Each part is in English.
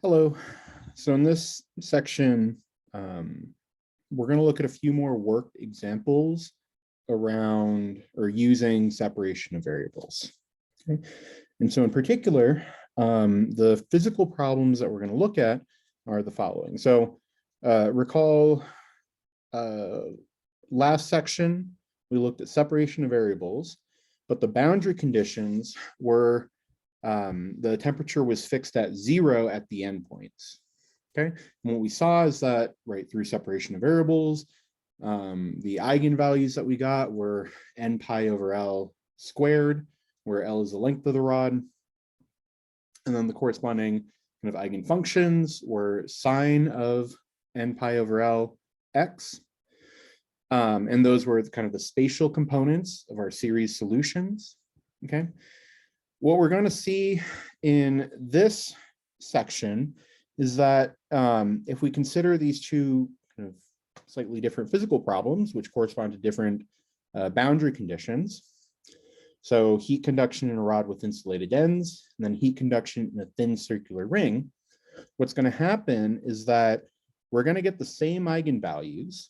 Hello. So in this section, we're going to look at a few more worked examples around or using separation of variables. Okay. And so in particular, the physical problems that we're going to look at are the following. So recall last section, we looked at separation of variables, but the boundary conditions were the temperature was fixed at 0 at the endpoints. Okay, and what we saw is that right through separation of variables, the eigenvalues that we got were n pi over L squared, where L is the length of the rod. And then the corresponding kind of eigenfunctions were sine of n pi over L x. And those were kind of the spatial components of our series solutions. Okay. What we're going to see in this section is that if we consider these two kind of slightly different physical problems, which correspond to different boundary conditions, so heat conduction in a rod with insulated ends, and then heat conduction in a thin circular ring, what's going to happen is that we're going to get the same eigenvalues,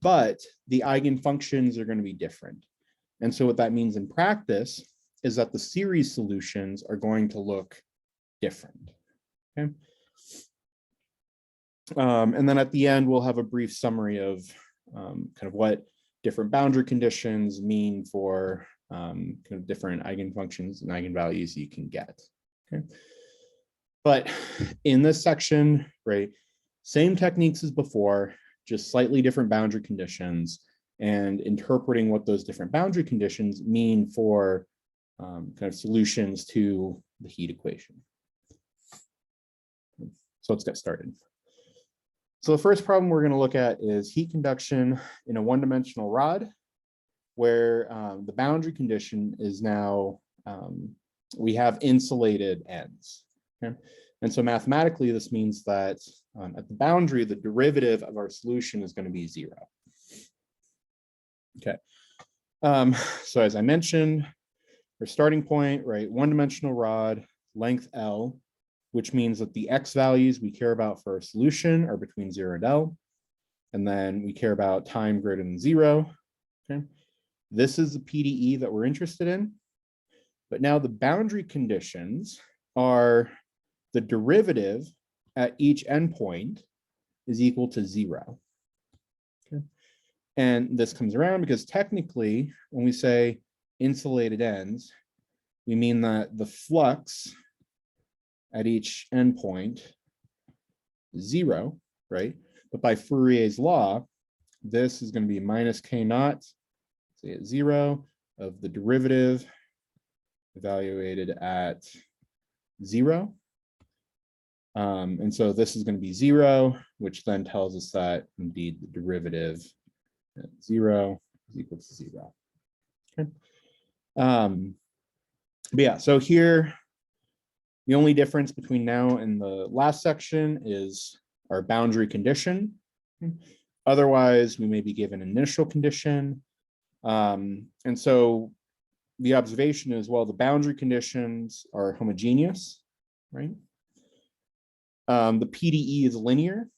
but the eigenfunctions are going to be different. And so what that means in practice is that the series solutions are going to look different. Okay. And then at the end, we'll have a brief summary of kind of what different boundary conditions mean for kind of different eigenfunctions and eigenvalues you can get. Okay. But in this section, right, same techniques as before, just slightly different boundary conditions and interpreting what those different boundary conditions mean for kind of solutions to the heat equation. So let's get started. So the first problem we're going to look at is heat conduction in a one-dimensional rod, where the boundary condition is now we have insulated ends. Okay? And so mathematically, this means that at the boundary, the derivative of our solution is going to be 0. Okay. So as I mentioned, our starting point, right, one-dimensional rod, length L, which means that the x values we care about for our solution are between 0 and L. And then we care about time greater than 0. Okay. This is the PDE that we're interested in. But now the boundary conditions are the derivative at each endpoint is equal to 0. Okay. And this comes around because technically, when we say insulated ends, we mean that the flux at each endpoint is 0, right? But by Fourier's law, this is going to be minus k naught, say at 0, of the derivative evaluated at 0. And so this is going to be 0, which then tells us that indeed the derivative at 0 is equal to 0. Okay. But yeah, so here, the only difference between now and the last section is our boundary condition. Otherwise, we may be given an initial condition. And so the observation is, well, the boundary conditions are homogeneous, right? The PDE is linear.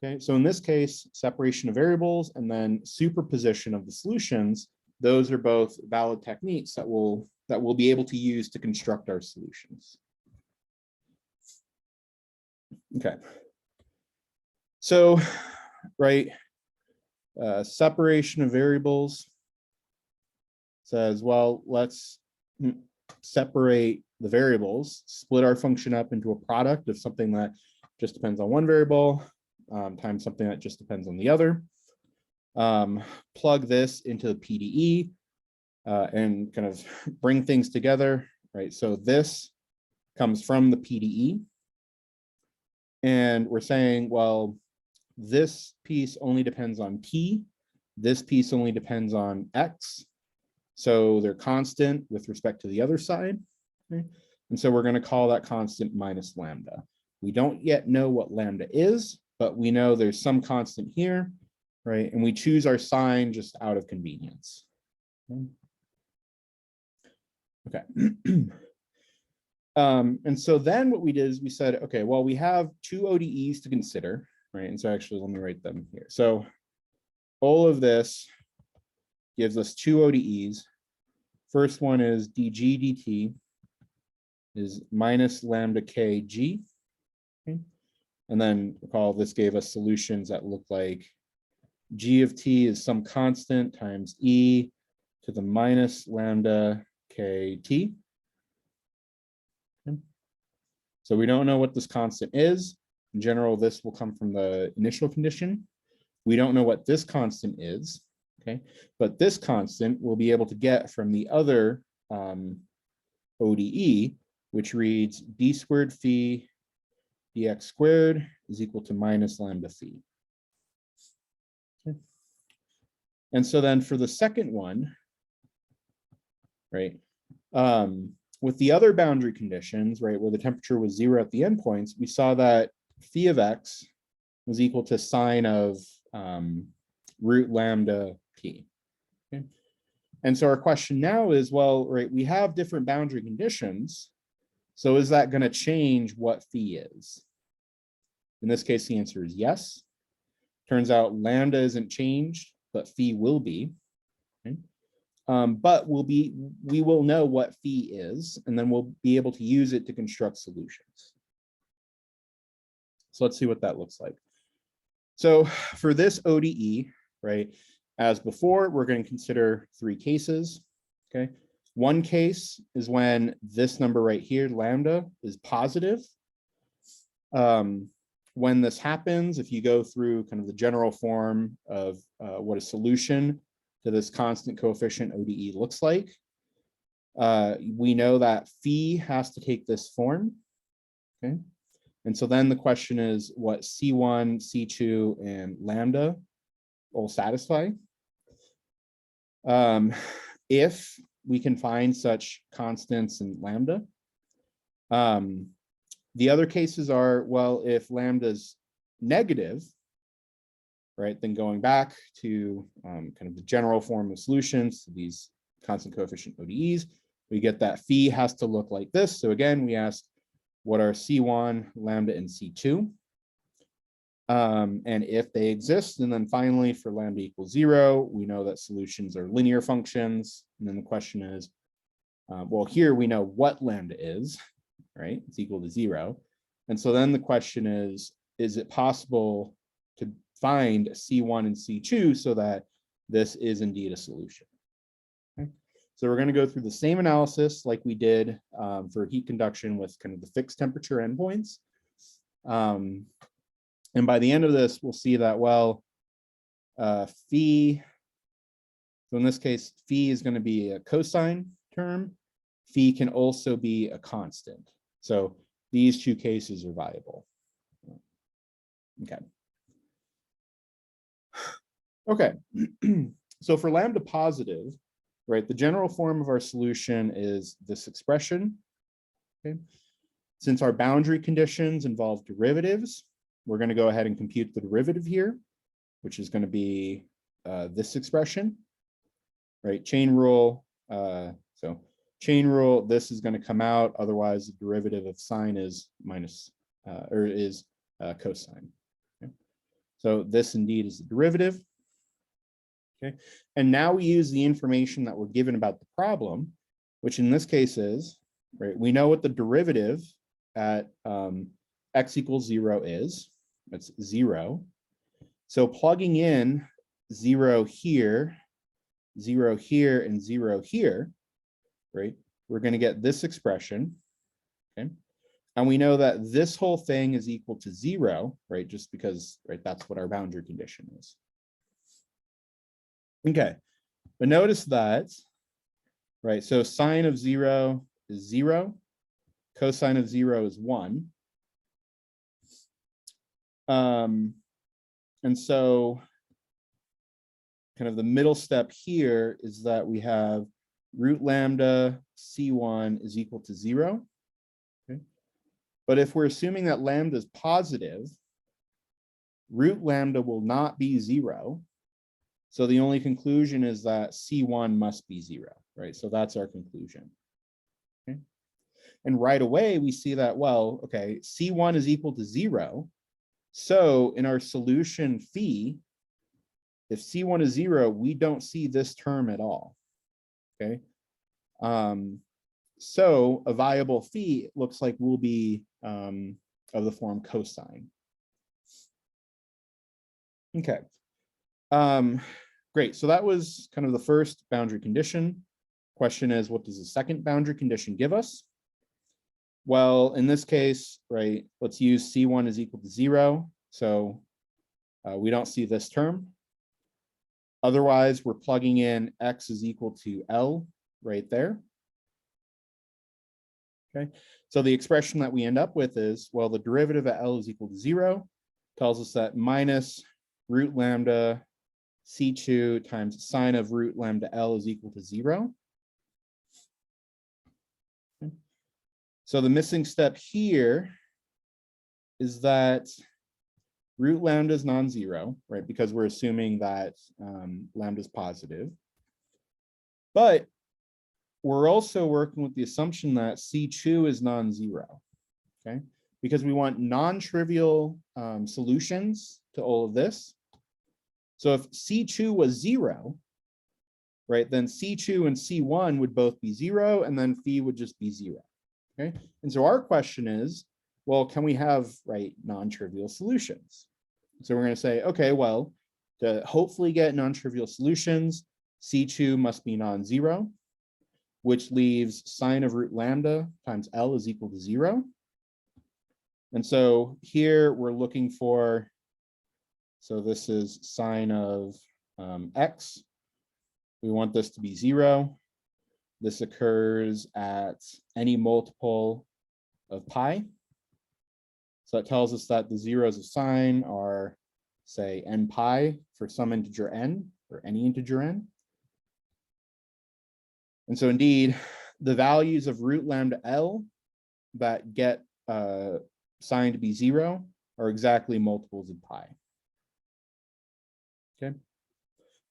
Okay, so in this case, separation of variables and then superposition of the solutions, those are both valid techniques that we'll be able to use to construct our solutions. Okay. So, right, separation of variables says, well, let's separate the variables, split our function up into a product of something that just depends on one variable times something that just depends on the other. Plug this into the PDE and kind of bring things together, right? So this comes from the PDE. And we're saying, well, this piece only depends on T. This piece only depends on X. So they're constant with respect to the other side. Okay? And so we're going to call that constant minus lambda. We don't yet know what lambda is, but we know there's some constant here, right? And we choose our sign just out of convenience. Okay. And so then what we did is we said, okay, well, we have two ODEs to consider, right? And so actually, let me write them here. So all of this gives us two ODEs. First one is dg dt is minus lambda kg. Okay? And then recall this gave us solutions that look like g of t is some constant times e to the minus lambda kt. Okay. So we don't know what this constant is. In general, this will come from the initial condition. We don't know what this constant is, okay? But this constant we'll be able to get from the other ODE, which reads d squared phi dx squared is equal to minus lambda phi. Okay. And so then for the second one, right, with the other boundary conditions, right, where the temperature was 0 at the endpoints, we saw that phi of x was equal to sine of root lambda p. Okay. And so our question now is, well, right, we have different boundary conditions. So is that going to change what phi is? In this case, the answer is yes. Turns out lambda isn't changed, but phi will be. Okay. But we will know what phi is, and then we'll be able to use it to construct solutions. So let's see what that looks like. So for this ODE, right, as before, we're going to consider three cases. Okay. One case is when this number right here, lambda, is positive. When this happens, if you go through kind of the general form of what a solution to this constant coefficient ODE looks like, we know that phi has to take this form. Okay. And so then the question is what C1, C2, and lambda will satisfy. If we can find such constants in lambda. The other cases are, well, if lambda is negative, right, then going back to kind of the general form of solutions to these constant coefficient ODEs, we get that phi has to look like this. So again, we ask, what are C1, lambda, and C2? And if they exist, and then finally for lambda equals 0, we know that solutions are linear functions. And then the question is, well, here we know what lambda is, right? It's equal to 0. And so then the question is it possible to find C1 and C2 so that this is indeed a solution? Okay. So we're going to go through the same analysis like we did for heat conduction with kind of the fixed temperature endpoints. And by the end of this, we'll see that, well, phi, so in this case, phi is going to be a cosine term. Phi can also be a constant. So these two cases are viable. Okay. Okay. So for lambda positive, right, the general form of our solution is this expression. Okay. Since our boundary conditions involve derivatives, we're going to go ahead and compute the derivative here, which is going to be this expression, right? Chain rule. So chain rule, this is going to come out. Otherwise, the derivative of sine is minus or is cosine. Okay. So this indeed is the derivative. Okay. And now we use the information that we're given about the problem, which in this case is, right, we know what the derivative at x equals 0 is. It's 0. So plugging in 0 here, 0 here, and 0 here, right, we're going to get this expression. Okay. And we know that this whole thing is equal to 0, right, just because, right, that's what our boundary condition is. Okay. But notice that, right, so sine of 0 is 0, cosine of 0 is 1. And so kind of the middle step here is that we have root lambda C1 is equal to 0. Okay. But if we're assuming that lambda is positive, root lambda will not be 0. So the only conclusion is that C1 must be 0, right? So that's our conclusion. Okay. And right away, we see that, well, okay, C1 is equal to 0. So in our solution phi, if C1 is 0, we don't see this term at all, okay? So a viable phi looks like will be of the form cosine. Okay, great. So that was kind of the first boundary condition. Question is, what does the second boundary condition give us? Well, in this case, right, let's use C1 is equal to 0. So we don't see this term. Otherwise, we're plugging in x is equal to L right there. Okay, so the expression that we end up with is, well, the derivative at L is equal to 0 tells us that minus root lambda C2 times sine of root lambda L is equal to 0. Okay. So the missing step here is that root lambda is non-zero, right? Because we're assuming that lambda is positive. But we're also working with the assumption that C2 is non-zero, okay? Because we want non-trivial solutions to all of this. So if C2 was 0, right, then C2 and C1 would both be 0, and then phi would just be 0, okay? And so our question is, well, can we have, right, non-trivial solutions? So we're going to say, okay, well, to hopefully get non-trivial solutions, C2 must be non-zero, which leaves sine of root lambda times L is equal to 0. And so here we're looking for, so this is sine of x. We want this to be 0. This occurs at any multiple of pi. So that tells us that the zeros of sine are, say, n pi for some integer n, or any integer n. And so indeed, the values of root lambda L that get sine to be 0 are exactly multiples of pi. Okay.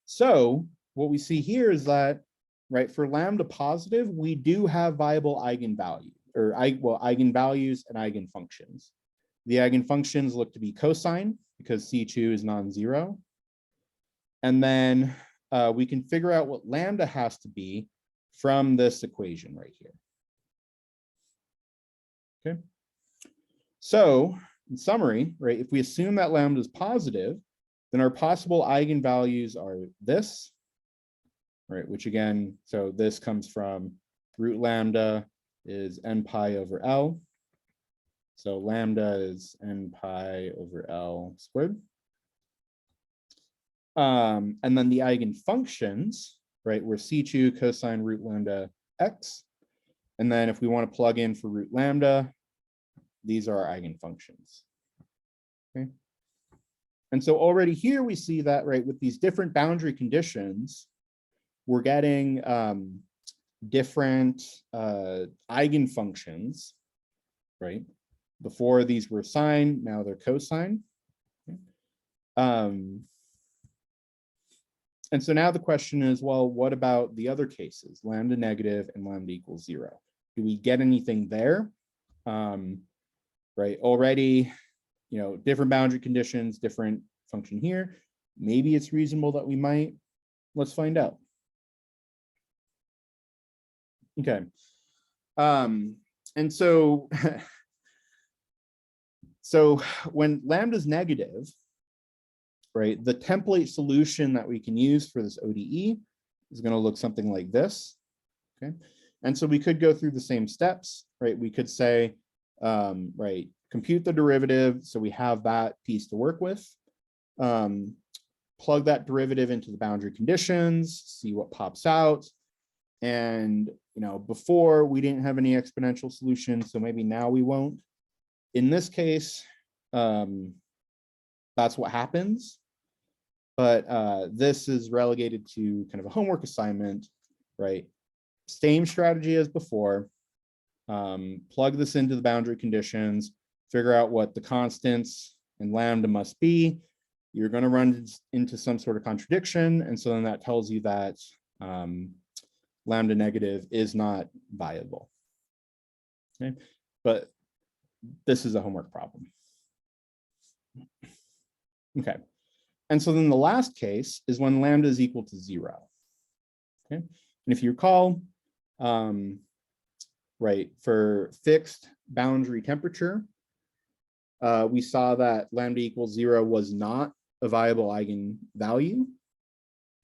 So what we see here is that, right, for lambda positive, we do have viable eigenvalues, or eigenvalues and eigenfunctions. The eigenfunctions look to be cosine because C2 is non-zero. And then we can figure out what lambda has to be from this equation right here. Okay. So in summary, right, if we assume that lambda is positive, then our possible eigenvalues are this, right, which again, so this comes from root lambda is n pi over L. So lambda is n pi over L squared. And then the eigenfunctions, right, we're C2 cosine root lambda x. And then if we want to plug in for root lambda, these are our eigenfunctions. Okay. And so already here we see that, right, with these different boundary conditions, we're getting different eigenfunctions, right? Before these were sine, now they're cosine. Okay. And so now the question is, well, what about the other cases, lambda negative and lambda equals 0? Do we get anything there? Right, already, you know, different boundary conditions, different function here. Maybe it's reasonable that we might. Let's find out. Okay. And so, so when lambda is negative, right, the template solution that we can use for this ODE is going to look something like this. Okay. And so we could go through the same steps, right? We could say, right, compute the derivative. So we have that piece to work with. Plug that derivative into the boundary conditions, see what pops out. And, you know, before we didn't have any exponential solutions, so maybe now we won't. In this case, that's what happens. But this is relegated to kind of a homework assignment, right? Same strategy as before. Plug this into the boundary conditions, figure out what the constants and lambda must be. You're going to run into some sort of contradiction. And so then that tells you that lambda negative is not viable. Okay, but this is a homework problem. Okay, and so then the last case is when lambda is equal to 0. Okay, and if you recall, right, for fixed boundary temperature, we saw that lambda equals 0 was not a viable eigenvalue.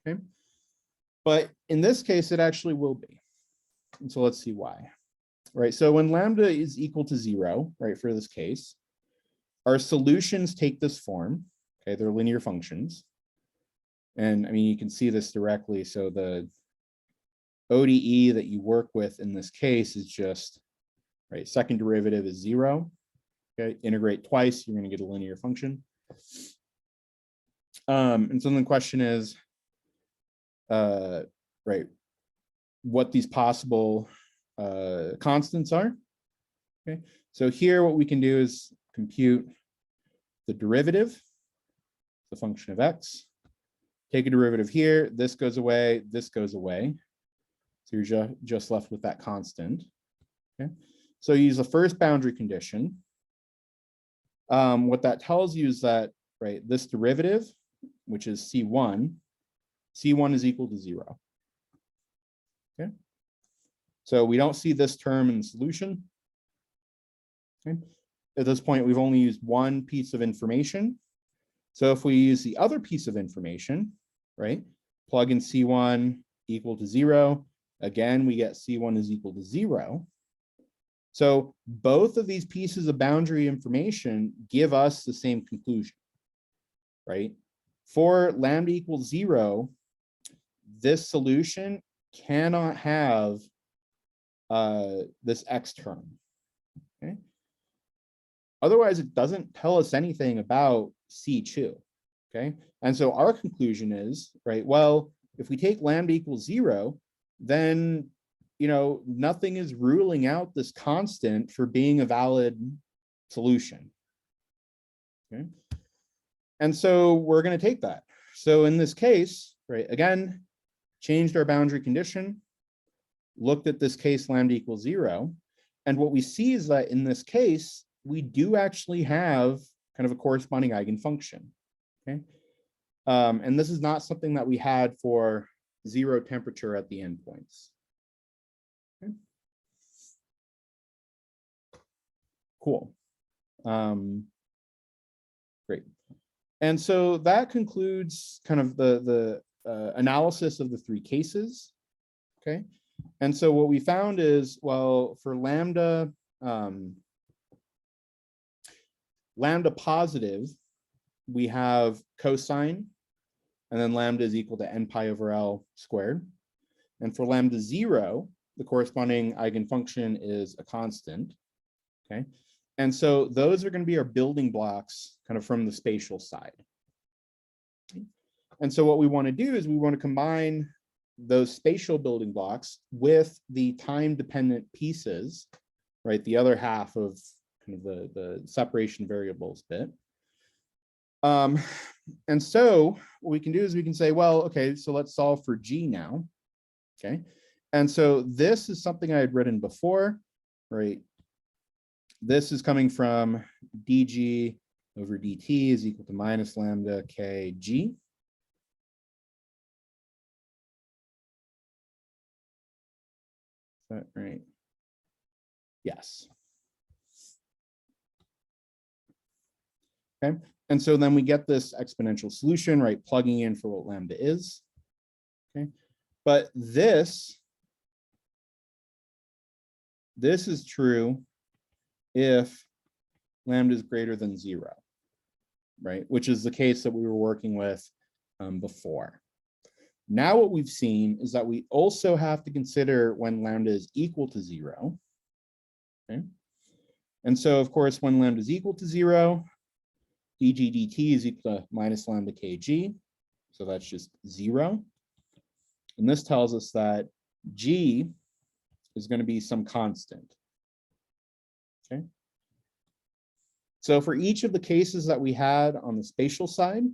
Okay, but in this case, it actually will be. And so let's see why. Right, so when lambda is equal to 0, right, for this case, our solutions take this form. Okay, they're linear functions. And I mean, you can see this directly. So the ODE that you work with in this case is just, right, second derivative is 0. Okay, integrate twice, you're going to get a linear function. And so then the question is, right, what these possible constants are. Okay, so here what we can do is compute the derivative, the function of x. Take a derivative here, this goes away, this goes away. So you're just left with that constant. Okay, so use the first boundary condition. What that tells you is that, right, this derivative, which is C1 is equal to 0. Okay, so we don't see this term in the solution. Okay, at this point, we've only used one piece of information. So if we use the other piece of information, right, plug in C1 equal to 0, again, we get C1 is equal to 0. So both of these pieces of boundary information give us the same conclusion, right? For lambda equals 0, this solution cannot have this x term. Okay. Otherwise, it doesn't tell us anything about C2. Okay. And so our conclusion is, right, well, if we take lambda equals 0, then, you know, nothing is ruling out this constant for being a valid solution. Okay. And so we're going to take that. So in this case, right, again, changed our boundary condition, looked at this case lambda equals 0. And what we see is that in this case, we do actually have kind of a corresponding eigenfunction. Okay. And this is not something that we had for 0 temperature at the endpoints. Okay. Cool. Great. And so that concludes kind of the analysis of the 3 cases. Okay. And so what we found is, well, for lambda, lambda positive, we have cosine, and then lambda is equal to n pi over L squared. And for lambda 0, the corresponding eigenfunction is a constant. Okay. And so those are going to be our building blocks kind of from the spatial side. And so what we want to do is we want to combine those spatial building blocks with the time-dependent pieces, right? The other half of kind of the separation variables bit. And so what we can do is we can say, well, okay, so let's solve for G now. Okay. And so this is something I had written before, right? This is coming from dg over dt is equal to minus lambda kg. Is that right? Yes. Okay. And so then we get this exponential solution, right? Plugging in for what lambda is. Okay. But this is true if lambda is greater than 0, right? Which is the case that we were working with before. Now what we've seen is that we also have to consider when lambda is equal to 0. Okay. And so, of course, when lambda is equal to 0, dg dt is equal to minus lambda kg. So that's just 0. And this tells us that g is going to be some constant. Okay. So for each of the cases that we had on the spatial side,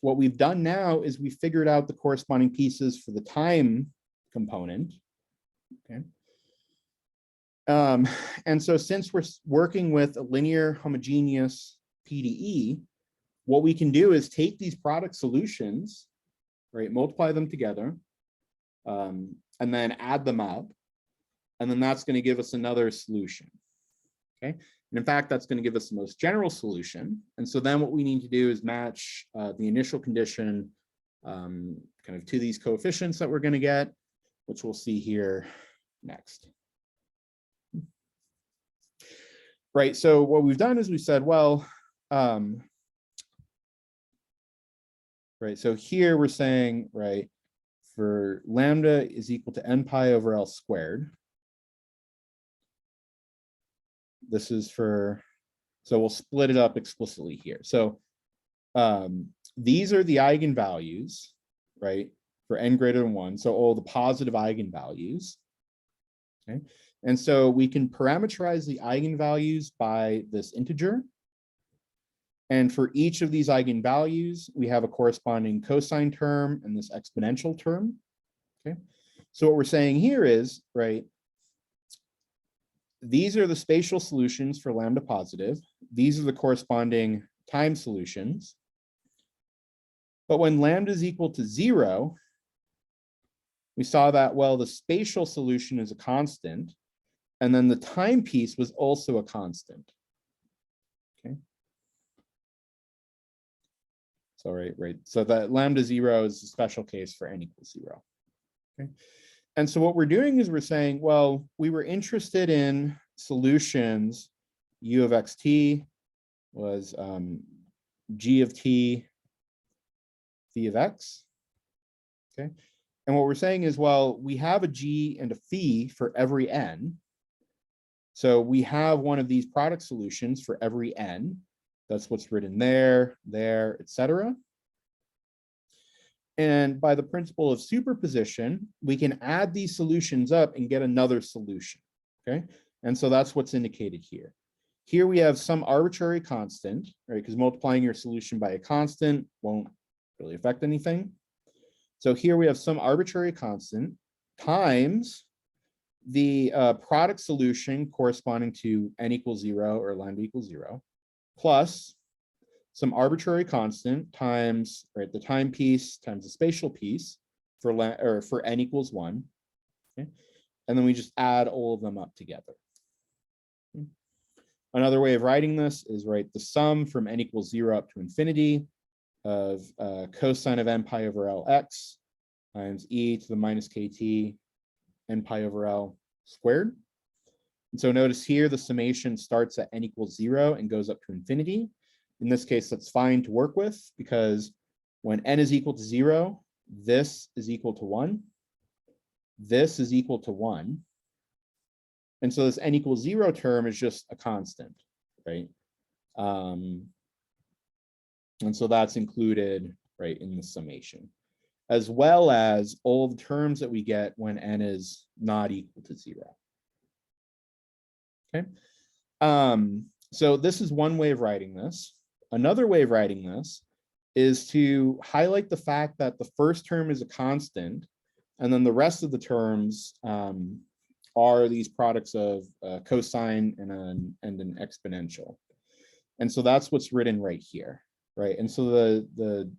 what we've done now is we figured out the corresponding pieces for the time component. Okay. And so since we're working with a linear homogeneous PDE, what we can do is take these product solutions, right, multiply them together, and then add them up. And then that's going to give us another solution. Okay. And in fact, that's going to give us the most general solution. And so then what we need to do is match the initial condition kind of to these coefficients that we're going to get, which we'll see here next. Right. So what we've done is we said, well, right. So here we're saying, right, for lambda is equal to n pi over L squared. This is for, so we'll split it up explicitly here. So these are the eigenvalues, right, for n greater than 1. So all the positive eigenvalues. Okay. And so we can parameterize the eigenvalues by this integer. And for each of these eigenvalues, we have a corresponding cosine term and this exponential term. Okay. So what we're saying here is, right, these are the spatial solutions for lambda positive. These are the corresponding time solutions. But when lambda is equal to 0, we saw that, well, the spatial solution is a constant, and then the time piece was also a constant. Okay. So right. So that lambda 0 is a special case for n equals 0. Okay. And so what we're doing is we're saying, well, we were interested in solutions. U of xt was g of t phi of x. Okay. And what we're saying is, well, we have a g and a phi for every n. So we have one of these product solutions for every n. That's what's written there, etc. And by the principle of superposition, we can add these solutions up and get another solution. Okay. And so that's what's indicated here. Here we have some arbitrary constant, right? Because multiplying your solution by a constant won't really affect anything. So here we have some arbitrary constant times the product solution corresponding to n equals 0 or lambda equals 0, plus some arbitrary constant times, right, the time piece times the spatial piece for n equals 1. Okay? And then we just add all of them up together. Okay. Another way of writing this is, right, the sum from n equals 0 up to infinity of cosine of n pi over Lx times e to the minus kt n pi over L squared. And so notice here the summation starts at n equals 0 and goes up to infinity. In this case, that's fine to work with because when n is equal to 0, this is equal to 1. This is equal to 1. And so this n equals 0 term is just a constant, right? And so that's included, right, in the summation, as well as all the terms that we get when n is not equal to 0. Okay. So this is one way of writing this. Another way of writing this is to highlight the fact that the first term is a constant, and then the rest of the terms are these products of cosine and an exponential. And so that's what's written right here, right? And so the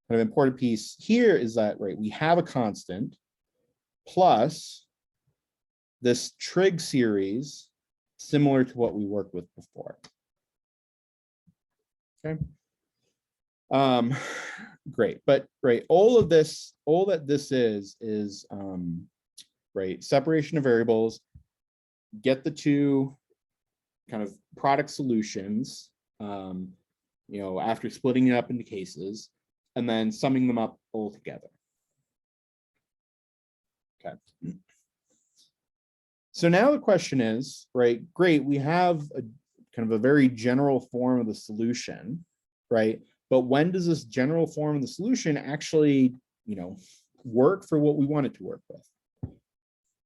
kind of important piece here is that, right, we have a constant plus this trig series similar to what we worked with before. Okay. Great, but right, all that this is right, separation of variables, get the two kind of product solutions, you know, after splitting it up into cases, and then summing them up all together. Okay. So now the question is, right, great, we have a kind of a very general form of the solution, right? But when does this general form of the solution actually, you know, work for what we want it to work with?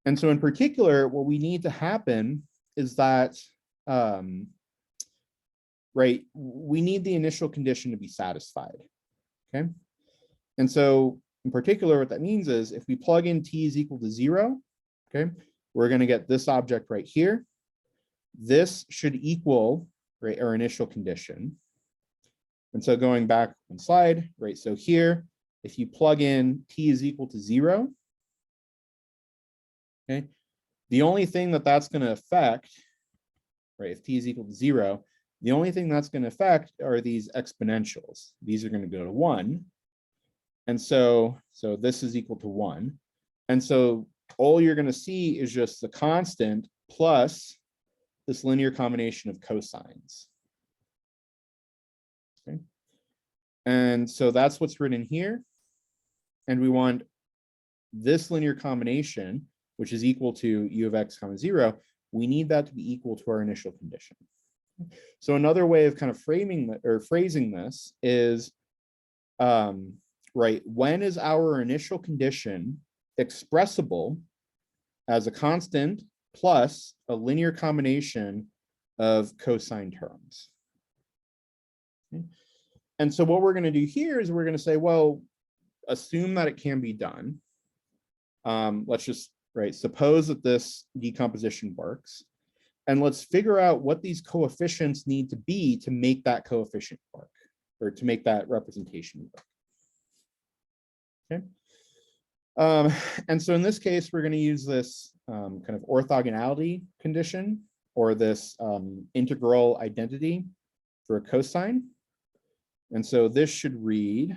And so in particular, what we need to happen is that, right, we need the initial condition to be satisfied, okay? And so in particular, what that means is if we plug in t is equal to 0, okay, we're going to get this object right here. This should equal, right, our initial condition. And so going back one slide, right, so here, if you plug in t is equal to 0, okay, the only thing that that's going to affect, right, if t is equal to 0, the only thing that's going to affect are these exponentials. These are going to go to 1. And so this is equal to 1. And so all you're going to see is just the constant plus this linear combination of cosines. Okay. And so that's what's written here. And we want this linear combination, which is equal to u of x comma 0, we need that to be equal to our initial condition. So another way of kind of framing that or phrasing this is, right, when is our initial condition expressible as a constant plus a linear combination of cosine terms? Okay. And so what we're going to do here is we're going to say, well, assume that it can be done. Let's just, right, suppose that this decomposition works. And let's figure out what these coefficients need to be to make that coefficient work, or to make that representation work. Okay. And so in this case, we're going to use this kind of orthogonality condition, or this integral identity for a cosine. And so this should read,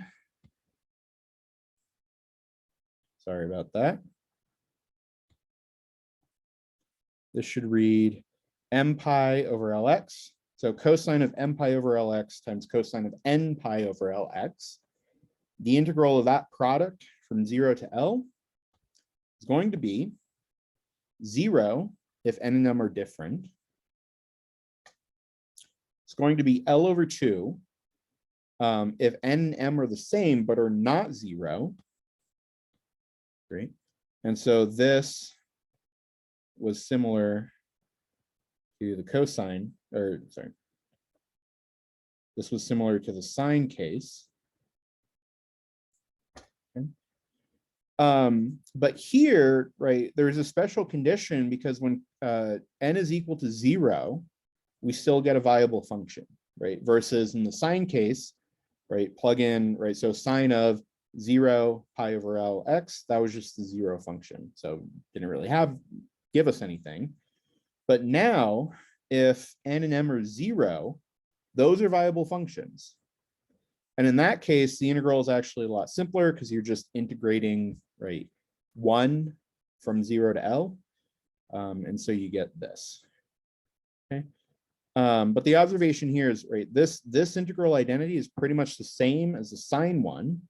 sorry about that. This should read m pi over lx. So cosine of m pi over lx times cosine of n pi over lx. The integral of that product from 0 to L is going to be 0 if n and m are different. It's going to be L over 2 if n and m are the same but are not 0. Great. And so this was similar to the cosine, or sorry, this was similar to the sine case. Okay. But here, right, there's a special condition because when n is equal to 0, we still get a viable function, right? Versus in the sine case, right, plug in, right, so sine of 0 pi over L x, that was just the 0 function. So didn't really give us anything. But now, if n and m are 0, those are viable functions. And in that case, the integral is actually a lot simpler because you're just integrating, right, 1 from 0 to L. And so you get this. Okay. But the observation here is, right, this integral identity is pretty much the same as the sine one.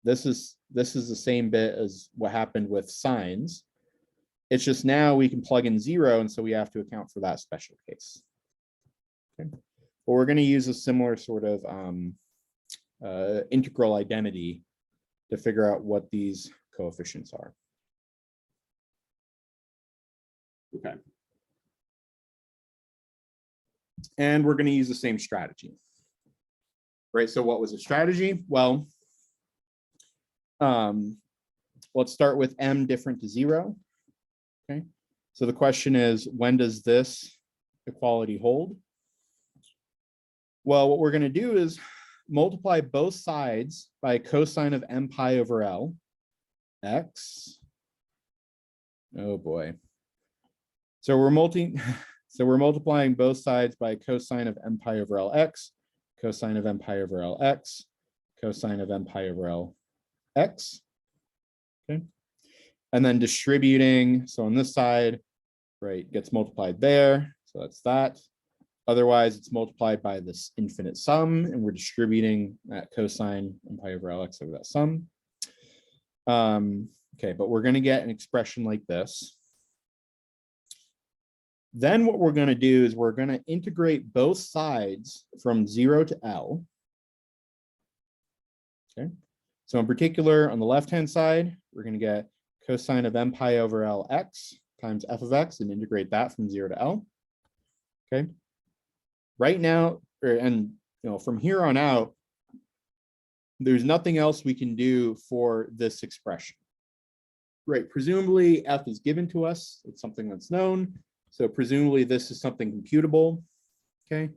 This is the same bit as what happened with sines. It's just now we can plug in 0, and so we have to account for that special case. Okay. But we're going to use a similar sort of integral identity to figure out what these coefficients are. Okay. And we're going to use the same strategy. Right, so what was the strategy? Well, let's start with m different to 0. Okay, so the question is, when does this equality hold? Well, what we're going to do is multiply both sides by cosine of m pi over L x. Oh boy. So we're multiplying both sides by cosine of m pi over L x, cosine of m pi over L x, cosine of m pi over L x. Okay. And then distributing, so on this side, right, gets multiplied there. So that's that. Otherwise, it's multiplied by this infinite sum, and we're distributing that cosine m pi over Lx over that sum. Okay, but we're going to get an expression like this. Then what we're going to do is we're going to integrate both sides from 0 to L. Okay, so in particular, on the left-hand side, we're going to get cosine of m pi over Lx times f of x and integrate that from 0 to L. Okay. Right now, and from here on out, there's nothing else we can do for this expression. right, presumably f is given to us. It's something that's known. So presumably this is something computable, okay?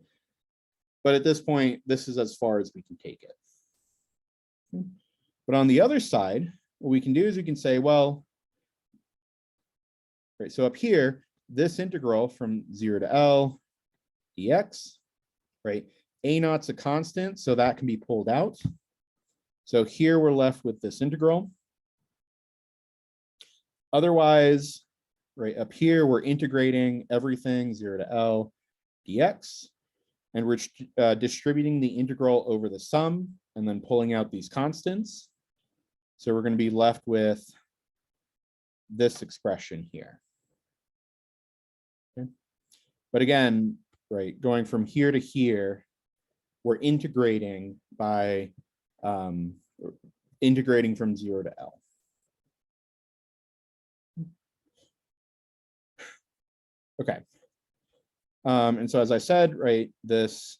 But at this point, this is as far as we can take it. Okay. But on the other side, what we can do is we can say, well, right, so up here, this integral from 0 to L dx, right? A naught's a constant, so that can be pulled out. So here we're left with this integral. Otherwise, right up here, we're integrating everything 0 to L dx, and we're distributing the integral over the sum and then pulling out these constants. So we're going to be left with this expression here. Okay. But again, right, going from here to here, we're integrating by integrating from 0 to L. Okay. And so as I said, right, this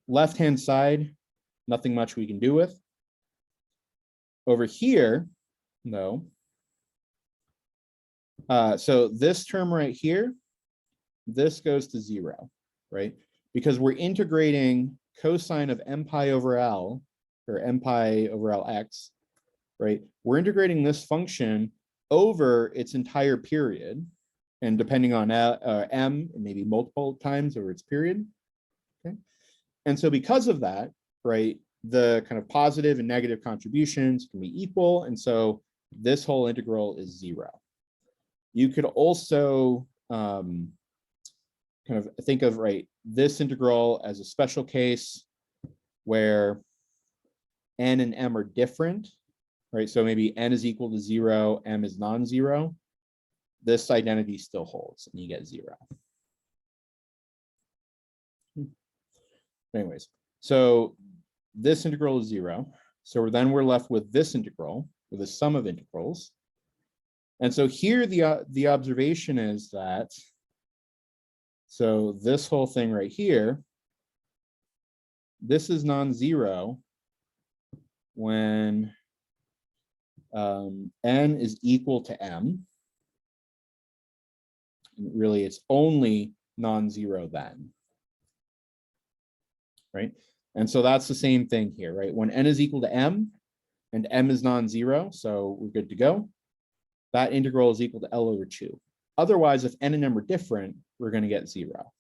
left-hand side, nothing much we can do with. Over here, no. So this term right here, this goes to 0, right? Because we're integrating cosine of m pi over L, or m pi over Lx, right? We're integrating this function over its entire period, and depending on m, maybe multiple times over its period, okay? And so because of that, right, the kind of positive and negative contributions can be equal, and so this whole integral is 0. You could also kind of think of, right, this integral as a special case where n and m are different, right? So maybe n is equal to 0, m is non-zero. This identity still holds, and you get 0. Anyways, so this integral is 0. So then we're left with this integral, with a sum of integrals. And so here the observation is that, so this whole thing right here, this is non-zero when n is equal to m. And really, it's only non-zero then, right? And so that's the same thing here, right? When n is equal to m and m is non-zero, so we're good to go. That integral is equal to L over 2. Otherwise, if n and m are different, we're going to get 0,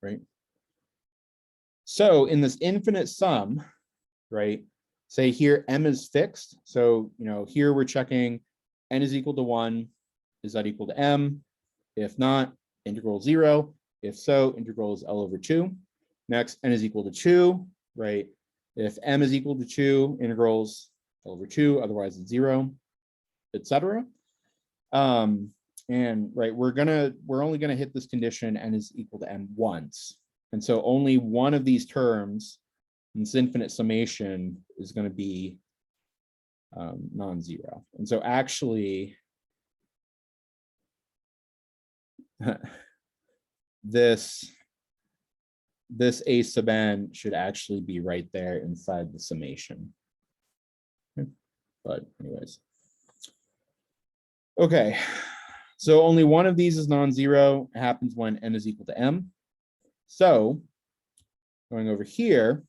right? So in this infinite sum, right, say here m is fixed. So, you know, here we're checking n is equal to 1. Is that equal to m? If not, integral 0. If so, integral is L over 2. Next, n is equal to 2, right? If m is equal to 2, integrals L over 2, otherwise it's 0, etc. And right, we're only gonna hit this condition n is equal to m once. And so only one of these terms in this infinite summation is going to be non-zero. And so actually, this a sub n should actually be right there inside the summation. Okay. But anyways. Okay, so only one of these is non-zero. It happens when n is equal to m. So going over here,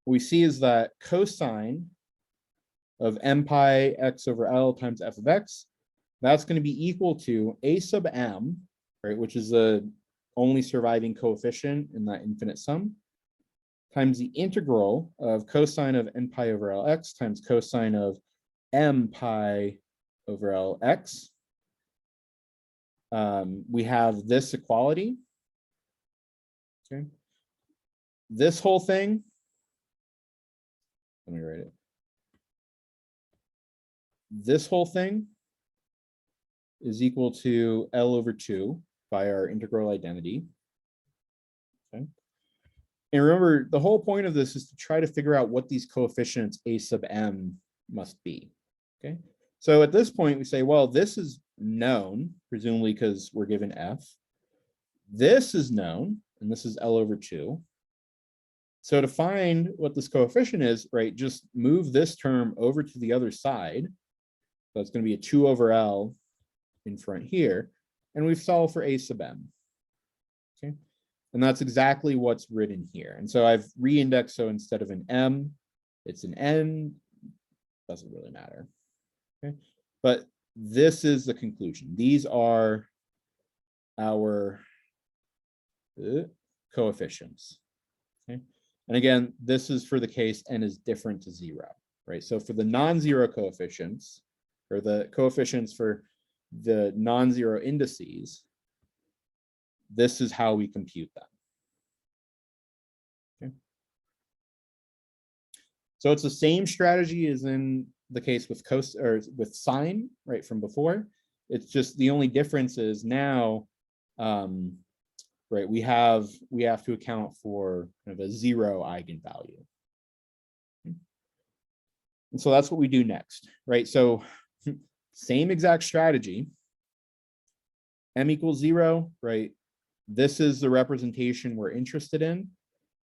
what we see is that cosine of m pi x over L times f of x, that's going to be equal to a sub m, right, which is the only surviving coefficient in that infinite sum, times the integral of cosine of n pi over Lx times cosine of m pi over Lx. We have this equality. Okay. This whole thing, let me write it. This whole thing is equal to L over 2 by our integral identity. Okay. And remember, the whole point of this is to try to figure out what these coefficients a sub m must be. Okay. So at this point, we say, well, this is known, presumably because we're given f. This is known, and this is L over 2. So to find what this coefficient is, right, just move this term over to the other side. So it's going to be a 2 over L in front here. And we've solved for A sub m. Okay. And that's exactly what's written here. And so I've reindexed, so instead of an M, it's an N. Doesn't really matter. Okay. But this is the conclusion. These are our coefficients. Okay. And again, this is for the case n is different to 0, right? So for the non-zero coefficients, or the coefficients for the non-zero indices, this is how we compute them. Okay. So it's the same strategy as in the case with with sine, right, from before. It's just the only difference is now, right, we have to account for kind of a 0 eigenvalue. And so that's what we do next, right? So same exact strategy. M equals 0, right? This is the representation we're interested in.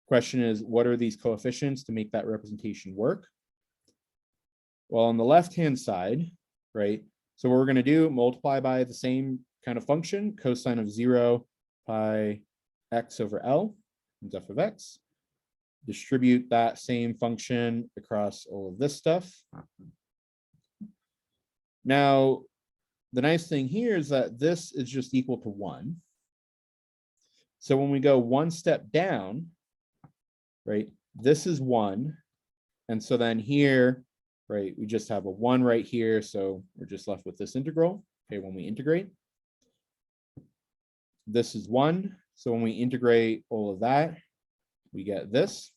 Question is, what are these coefficients to make that representation work? Well, on the left-hand side, right? So what we're going to do, multiply by the same kind of function, cosine of 0 pi x over L, is f of x. Distribute that same function across all of this stuff. Now, the nice thing here is that this is just equal to 1. So when we go one step down, right, this is 1. And so then here, right, we just have a 1 right here. So we're just left with this integral. Okay, when we integrate, this is 1. So when we integrate all of that, we get this.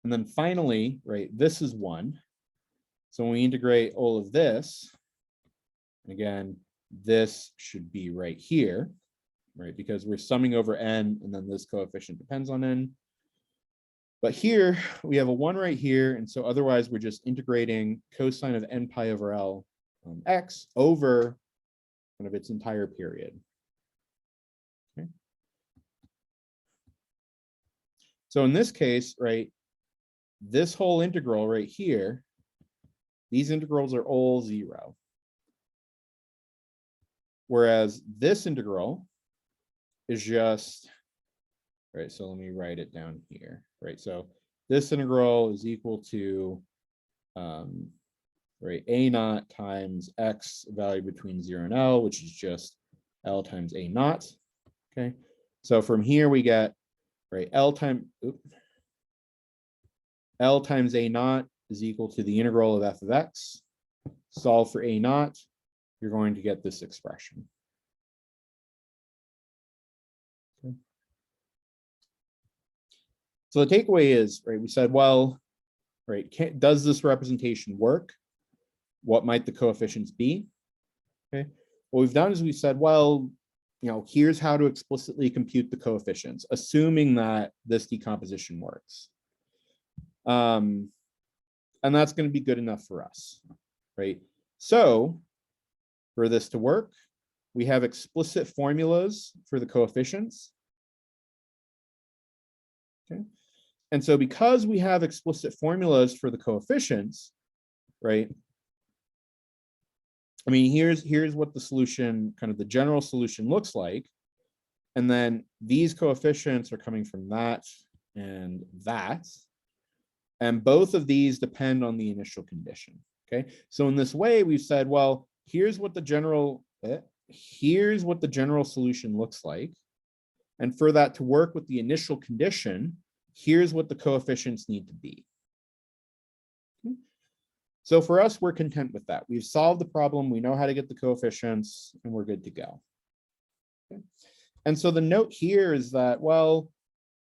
And then finally, right, this is 1. So when we integrate all of this, again, this should be right here, right? Because we're summing over n, and then this coefficient depends on n. But here we have a 1 right here, and so otherwise we're just integrating cosine of n pi over L x over kind of its entire period. Okay. So in this case, right, this whole integral right here, these integrals are all 0. Whereas this integral is just, right, so let me write it down here, right? So this integral is equal to, right, a naught times x value between 0 and L, which is just L times a naught, okay? So from here we get, right, L times a naught is equal to the integral of f of x. Solve for a naught, you're going to get this expression. Okay. So the takeaway is, right, we said, well, right, does this representation work? What might the coefficients be? Okay. What we've done is we said, well, you know, here's how to explicitly compute the coefficients, assuming that this decomposition works. And that's going to be good enough for us, right? So for this to work, we have explicit formulas for the coefficients. Okay. And so because we have explicit formulas for the coefficients, right? I mean, here's what the solution, kind of the general solution looks like. And then these coefficients are coming from that and that. And both of these depend on the initial condition. Okay. So in this way, we've said, well, here's what the general solution looks like. And for that to work with the initial condition, here's what the coefficients need to be. Okay. So for us, we're content with that. We've solved the problem. We know how to get the coefficients, and we're good to go. Okay. And so the note here is that, well,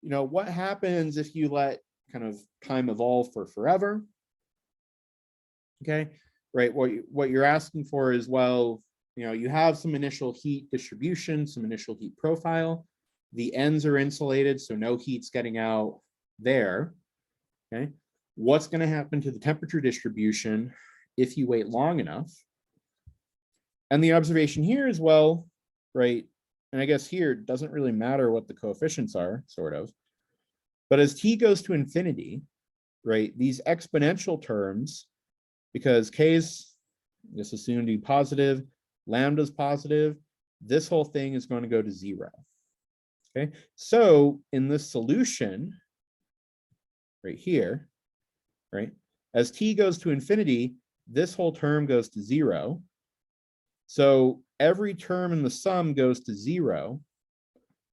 you know, what happens if you let kind of time evolve for forever? Okay, right, what you're asking for is, well, you know, you have some initial heat distribution, some initial heat profile. The ends are insulated, so no heat's getting out there. Okay, what's going to happen to the temperature distribution if you wait long enough? And the observation here is, well, right, and I guess here it doesn't really matter what the coefficients are, sort of. But as t goes to infinity, right, these exponential terms, because k is just assumed to be positive, lambda is positive, this whole thing is going to go to 0. Okay, so in this solution right here, right, as t goes to infinity, this whole term goes to 0. So every term in the sum goes to 0,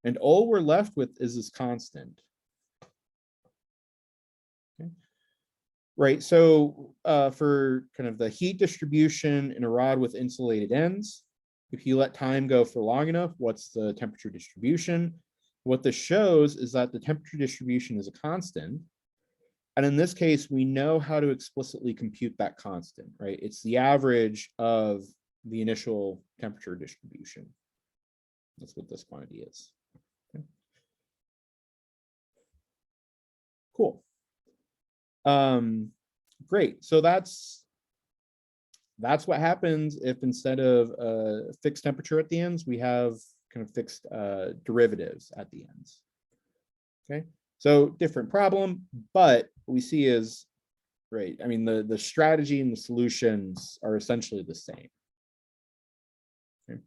and all we're left with is this constant. Okay. Right, so for kind of the heat distribution in a rod with insulated ends, if you let time go for long enough, what's the temperature distribution? What this shows is that the temperature distribution is a constant. And in this case, we know how to explicitly compute that constant, right? It's the average of the initial temperature distribution. That's what this quantity is. Okay. Cool. Great. So that's what happens if instead of a fixed temperature at the ends, we have kind of fixed derivatives at the ends. Okay. So different problem, but what we see is, right, I mean, the strategy and the solutions are essentially the same. Okay.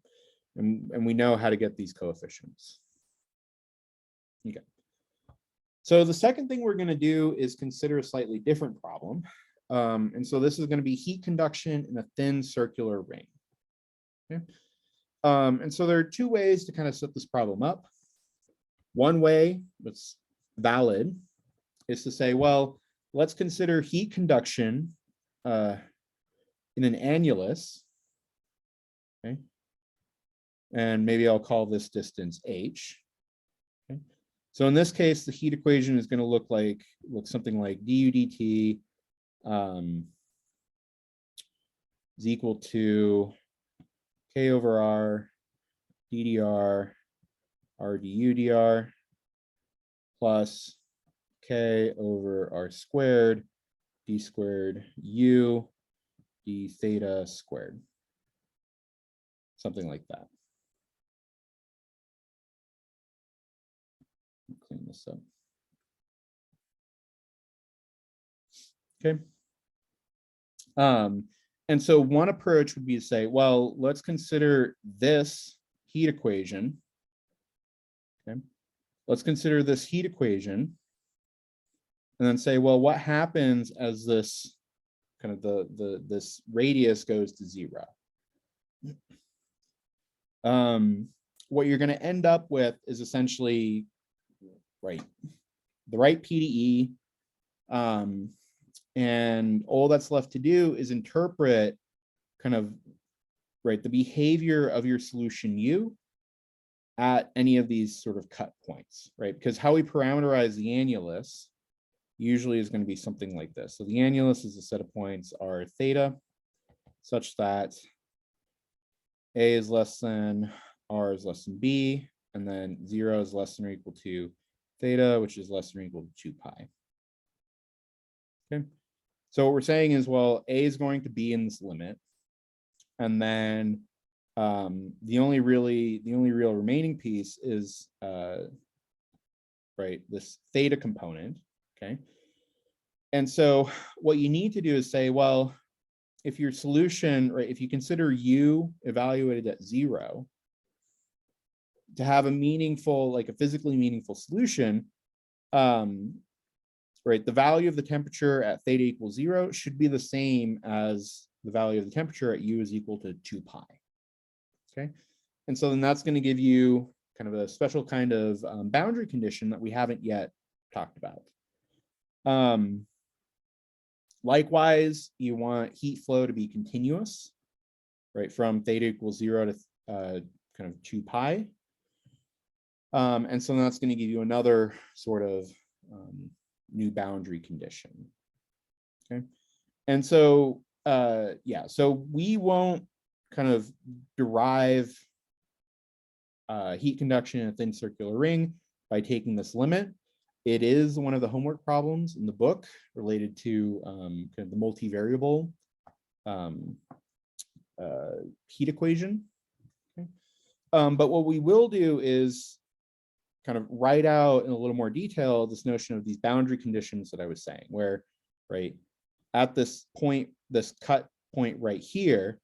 And we know how to get these coefficients. Okay. So the second thing we're going to do is consider a slightly different problem. And so this is going to be heat conduction in a thin circular ring. Okay. And so there are two ways to kind of set this problem up. One way that's valid is to say, well, let's consider heat conduction in an annulus. Okay. And maybe I'll call this distance h. Okay. So in this case, the heat equation is going to look something like du dt is equal to k over r ddr r du dr plus k over r squared d squared u d theta squared. Something like that. Clean this up. Okay. And so one approach would be to say, well, let's consider this heat equation. Okay. Let's consider this heat equation and then say, well, what happens as this kind of this radius goes to 0? What you're going to end up with is essentially, right, the right PDE, and all that's left to do is interpret kind of, right, the behavior of your solution U at any of these sort of cut points, right? Because how we parameterize the annulus usually is going to be something like this. So the annulus is a set of points r theta such that a is less than r is less than b, and then 0 is less than or equal to theta, which is less than or equal to 2 pi. Okay. So what we're saying is, well, a is going to be in this limit, and then the only real remaining piece is right, this theta component. Okay. And so what you need to do is say, well, if your solution, right, if you consider u evaluated at 0 to have a meaningful, like a physically meaningful solution, right, the value of the temperature at theta equals 0 should be the same as the value of the temperature at u is equal to 2 pi. Okay. And so then that's going to give you kind of a special kind of boundary condition that we haven't yet talked about. Likewise, you want heat flow to be continuous, right, from theta equals 0 to kind of 2 pi. And so that's going to give you another sort of new boundary condition. Okay. And so, yeah, so we won't kind of derive heat conduction in a thin circular ring by taking this limit. It is one of the homework problems in the book related to kind of the multivariable heat equation. Okay. But what we will do is kind of write out in a little more detail this notion of these boundary conditions that I was saying, where, right, at this point, this cut point right here,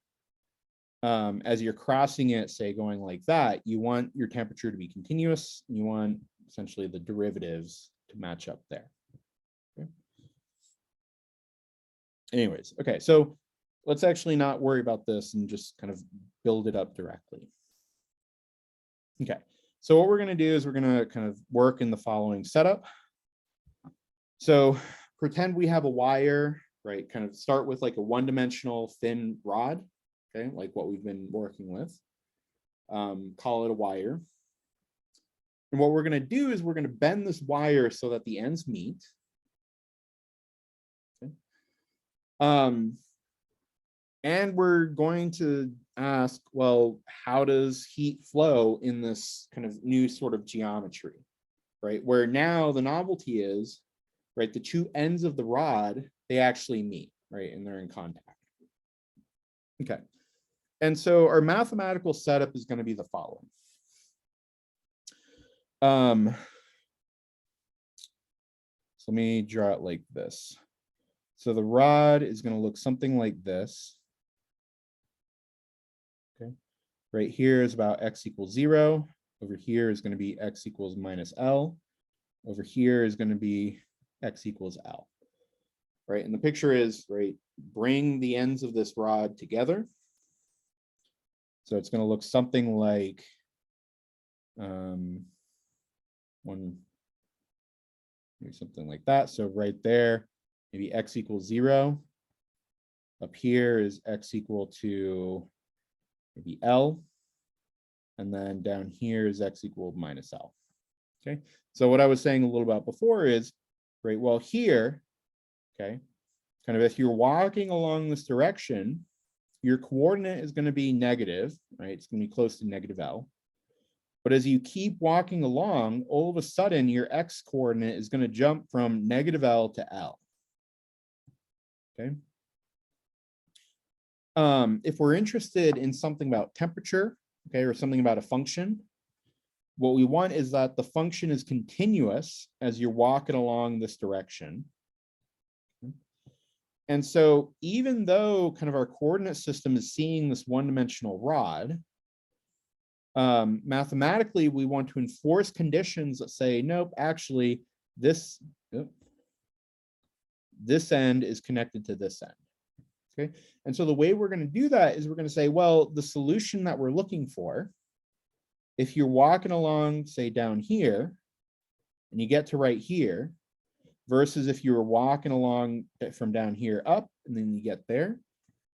as you're crossing it, say going like that, you want your temperature to be continuous. You want essentially the derivatives to match up there. Okay. Anyways, okay, so let's actually not worry about this and just kind of build it up directly. Okay, so what we're going to do is we're going to kind of work in the following setup. So pretend we have a wire, right? Kind of start with like a one-dimensional thin rod, okay, like what we've been working with. Call it a wire. And what we're going to do is we're going to bend this wire so that the ends meet. Okay. And we're going to ask, well, how does heat flow in this kind of new sort of geometry, right? Where now the novelty is, right, the two ends of the rod, they actually meet, right, and they're in contact. Okay. And so our mathematical setup is going to be the following. So let me draw it like this. So the rod is going to look something like this. Okay. Right here is about x equals 0. Over here is going to be x equals minus L. Over here is going to be x equals L. Right. And the picture is, right, bring the ends of this rod together. So it's going to look something like something like that. So right there, maybe x equals 0. Up here is x equal to maybe L. And then down here is x equal minus L. Okay. So what I was saying a little about before is, right, well here, okay, kind of if you're walking along this direction, your coordinate is going to be negative, right? It's going to be close to negative L. But as you keep walking along, all of a sudden your x coordinate is going to jump from negative L to L. Okay. If we're interested in something about temperature, okay, or something about a function, what we want is that the function is continuous as you're walking along this direction. And so even though kind of our coordinate system is seeing this one-dimensional rod, mathematically, we want to enforce conditions that say, nope, actually, this end is connected to this end. Okay. And so the way we're going to do that is we're going to say, well, the solution that we're looking for, if you're walking along, say down here, and you get to right here, versus if you were walking along from down here up, and then you get there,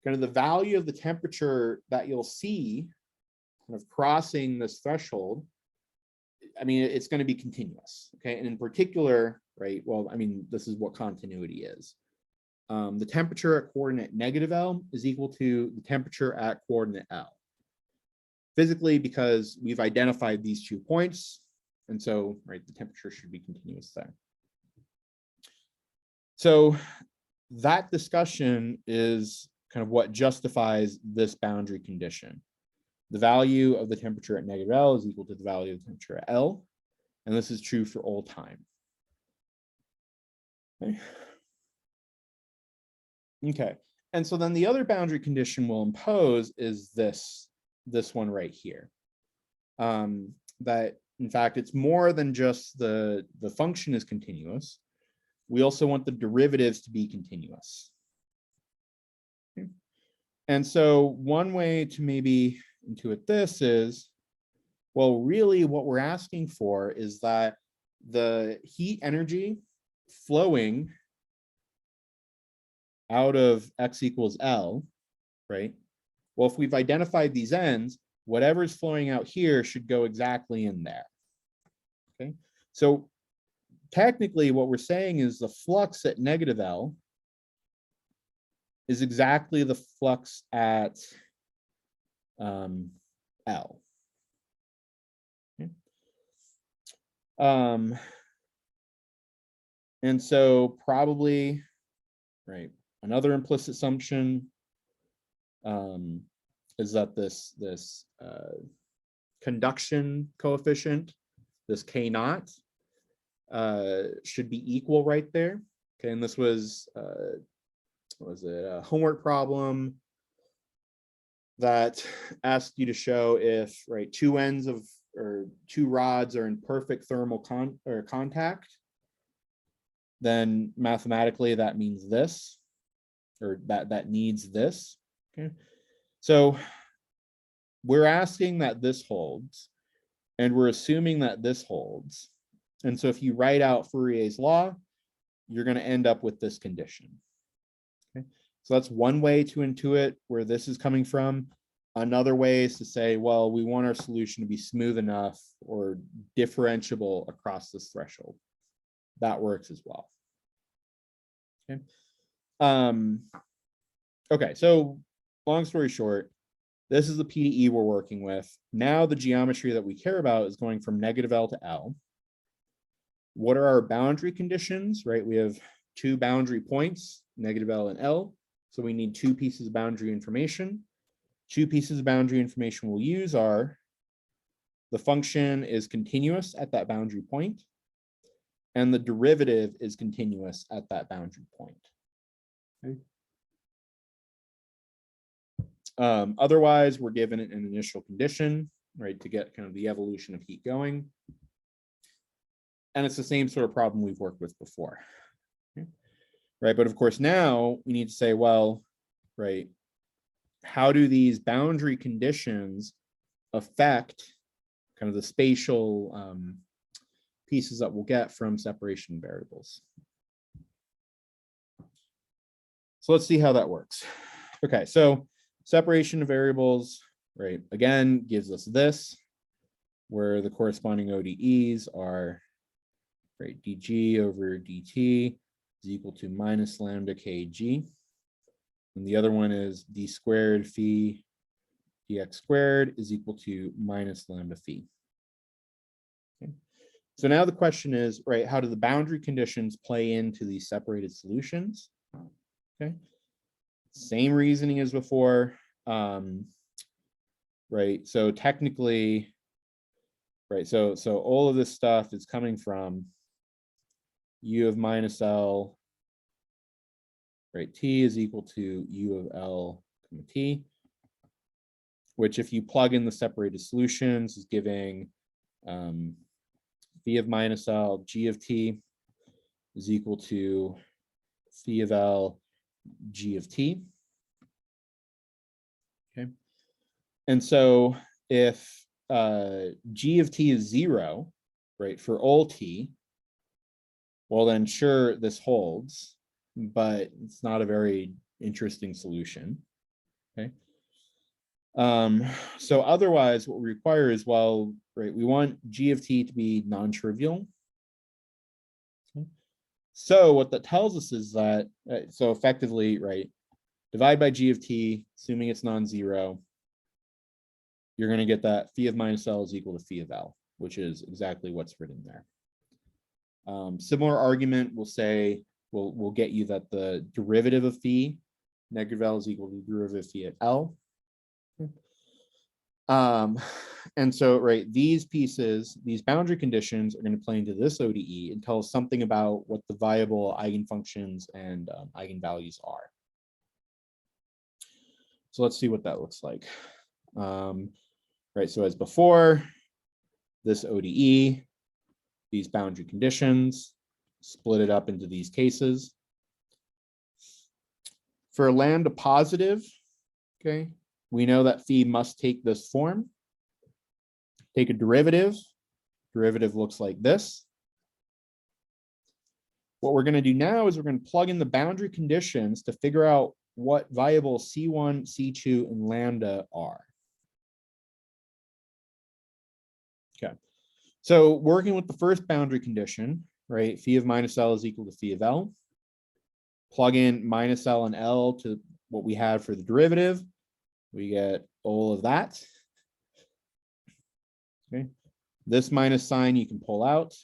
kind of the value of the temperature that you'll see kind of crossing this threshold, I mean, it's going to be continuous. Okay. And in particular, right, well, I mean, this is what continuity is. The temperature at coordinate negative L is equal to the temperature at coordinate L. Physically, because we've identified these 2 points, and so, right, the temperature should be continuous there. So that discussion is kind of what justifies this boundary condition. The value of the temperature at negative L is equal to the value of the temperature at L, and this is true for all time. Okay. Okay, and so then the other boundary condition we'll impose is this one right here. That in fact, it's more than just the function is continuous. We also want the derivatives to be continuous. Okay. And so one way to maybe intuit this is, well, really what we're asking for is that the heat energy flowing out of x equals L, right? Well, if we've identified these ends, whatever's flowing out here should go exactly in there. Okay, so technically what we're saying is the flux at negative L is exactly the flux at L. Okay. And so probably, right, another implicit assumption is that this conduction coefficient, this K naught, should be equal right there. Okay, and this was a homework problem that asked you to show if two ends of or two rods are in perfect thermal contact, then mathematically that means this, or that needs this. Okay, so we're asking that this holds, and we're assuming that this holds. And so if you write out Fourier's law, you're going to end up with this condition. Okay, so that's one way to intuit where this is coming from. Another way is to say, well, we want our solution to be smooth enough or differentiable across this threshold. That works as well. Okay. Okay, so long story short, this is the PDE we're working with. Now the geometry that we care about is going from negative L to L. What are our boundary conditions, right? We have two boundary points, negative L and L. So we need two pieces of boundary information. Two pieces of boundary information we'll use are the function is continuous at that boundary point, and the derivative is continuous at that boundary point. Okay. Otherwise, we're given an initial condition, right, to get kind of the evolution of heat going. And it's the same sort of problem we've worked with before. Okay. Right, but of course now we need to say, well, right, how do these boundary conditions affect kind of the spatial pieces that we'll get from separation variables? So let's see how that works. Okay, so separation of variables, right, again, gives us this, where the corresponding ODEs are, right, dg over dt is equal to minus lambda kg. And the other one is d squared phi dx squared is equal to minus lambda phi. Okay. So now the question is, right, how do the boundary conditions play into these separated solutions? Okay. Same reasoning as before. Right. So technically, right, so all of this stuff is coming from u of minus L, right, t is equal to u of L comma t, which if you plug in the separated solutions is giving phi of minus L, g of t is equal to phi of L, g of t. Okay. And so if g of t is 0, right, for all t, well then sure, this holds, but it's not a very interesting solution. Okay. So otherwise what we require is, well, right, we want g of t to be non-trivial. Okay. So what that tells us is that, so effectively, right, divide by g of t, assuming it's non-zero, you're going to get that phi of minus L is equal to phi of L, which is exactly what's written there. Similar argument will say, we'll get you that the derivative of phi, negative L is equal to the derivative of phi at L. And so, right, these pieces, these boundary conditions are going to play into this ODE and tell us something about what the viable eigenfunctions and eigenvalues are. So let's see what that looks like. Right, so as before, this ODE, these boundary conditions, split it up into these cases. For lambda positive, okay, we know that phi must take this form. Take a derivative. Derivative looks like this. What we're going to do now is we're going to plug in the boundary conditions to figure out what variables C1, C2, and lambda are. Okay, so working with the first boundary condition, right, phi of minus L is equal to phi of L. Plug in minus L and L to what we had for the derivative. We get all of that. Okay, this minus sign you can pull out.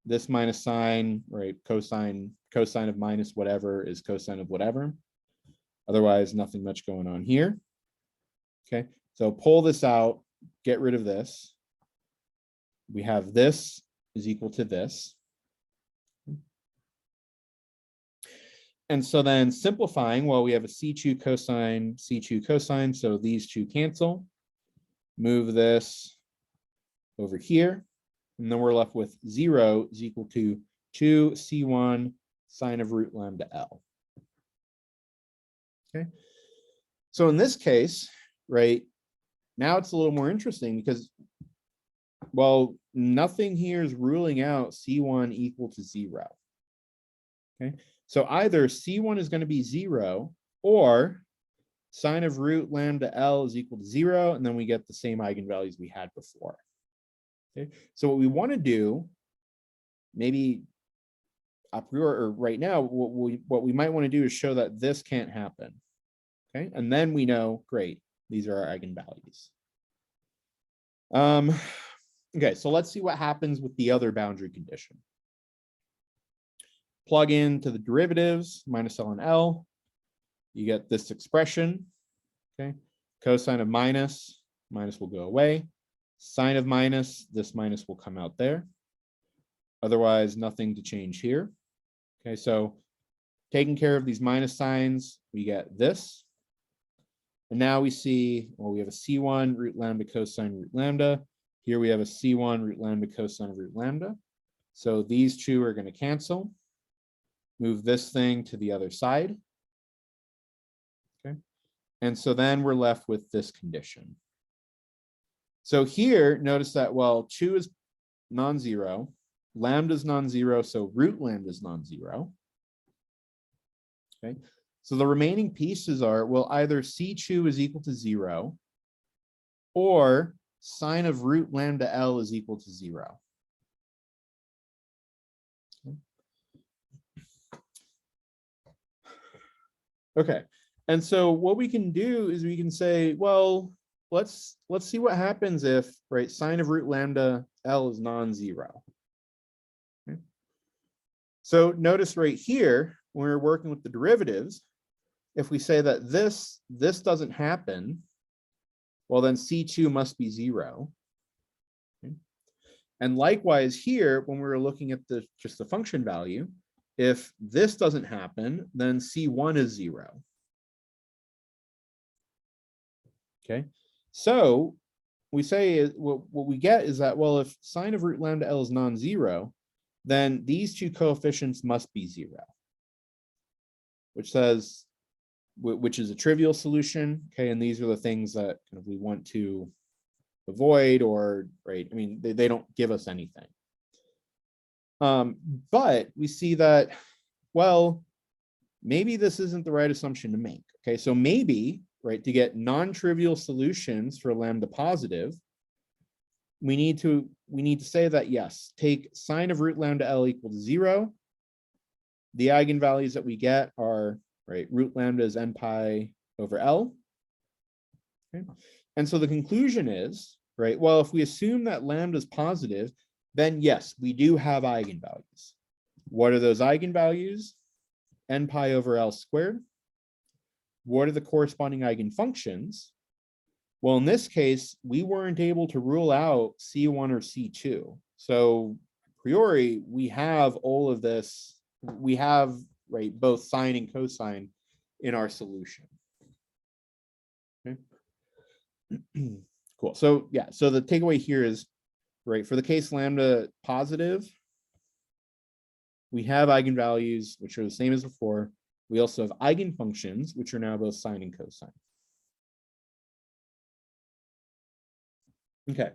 This minus sign, right, cosine of minus whatever is cosine of whatever. Otherwise, nothing much going on here. Okay, so pull this out, get rid of this. We have this is equal to this. And so then simplifying, well, we have a C2 cosine, so these two cancel. Move this over here, and then we're left with 0 is equal to 2c1 sine of root lambda L. Okay, so in this case, right, now it's a little more interesting because, well, nothing here is ruling out C1 equal to 0. Okay, so either C1 is going to be 0 or sine of root lambda L is equal to 0, and then we get the same eigenvalues we had before. Okay, so what we want to do, maybe a priori or right now, what we might want to do is show that this can't happen. Okay, and then we know, great, these are our eigenvalues. Okay, so let's see what happens with the other boundary condition. Plug into the derivatives, minus L and L. You get this expression, okay? Cosine of minus will go away. Sine of minus, this minus will come out there. Otherwise, nothing to change here. Okay, so taking care of these minus signs, we get this. And now we see, well, we have a C1 root lambda cosine root lambda. Here we have a C1 root lambda cosine of root lambda. So these two are going to cancel. Move this thing to the other side. Okay. And so then we're left with this condition. So here, notice that, well, 2 is non-zero, lambda is non-zero, so root lambda is non-zero. Okay. So the remaining pieces are, well, either C2 is equal to 0 or sine of root lambda L is equal to 0. Okay, and so what we can do is we can say, well, let's see what happens if, right, sine of root lambda L is non-zero. Okay. So notice right here, when we're working with the derivatives, if we say that this doesn't happen, well, then C2 must be 0. Okay. And likewise here, when we're looking at just the function value, if this doesn't happen, then C1 is 0. Okay, so we say what we get is that, well, if sine of root lambda L is non-zero, then these two coefficients must be 0, which says, which is a trivial solution. Okay, and these are the things that kind of we want to avoid, or, right, I mean, they don't give us anything. But we see that, well, maybe this isn't the right assumption to make. Okay, so maybe, right, to get non-trivial solutions for lambda positive, we need to say that, yes, take sine of root lambda L equal to 0. The eigenvalues that we get are, right, root lambda is n pi over L. Okay. And so the conclusion is, right, well, if we assume that lambda is positive, then yes, we do have eigenvalues. What are those eigenvalues? N pi over L squared. What are the corresponding eigenfunctions? Well, in this case, we weren't able to rule out C1 or C2. So a priori, we have all of this. We have, right, both sine and cosine in our solution. Okay. Cool. So yeah, so the takeaway here is, right, for the case lambda positive, we have eigenvalues which are the same as before. We also have eigenfunctions, which are now both sine and cosine. Okay.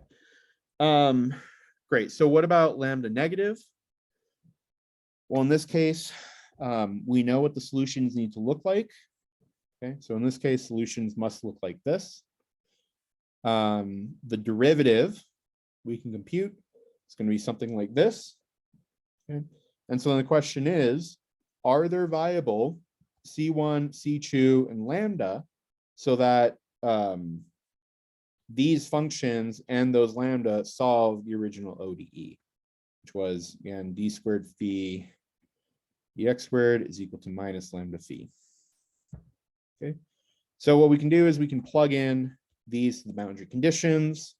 Great. So what about lambda negative? Well, in this case, we know what the solutions need to look like. Okay. So in this case, solutions must look like this. The derivative we can compute. It's going to be something like this. Okay. And so then the question is, are there viable C1, C2, and lambda so that these functions and those lambda solve the original ODE, which was, again, d squared phi dx squared is equal to minus lambda phi. Okay, so what we can do is we can plug in these to the boundary conditions,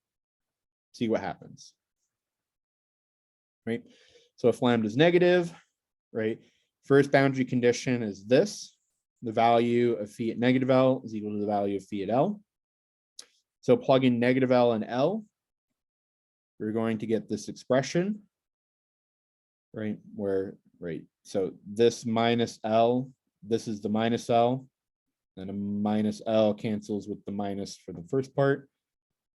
see what happens, right? So if lambda is negative, right, first boundary condition is this, the value of phi at negative L is equal to the value of phi at L. So plug in negative L and L, we're going to get this expression, right, where, right, so this minus L, this is the minus L, and a minus L cancels with the minus for the first part.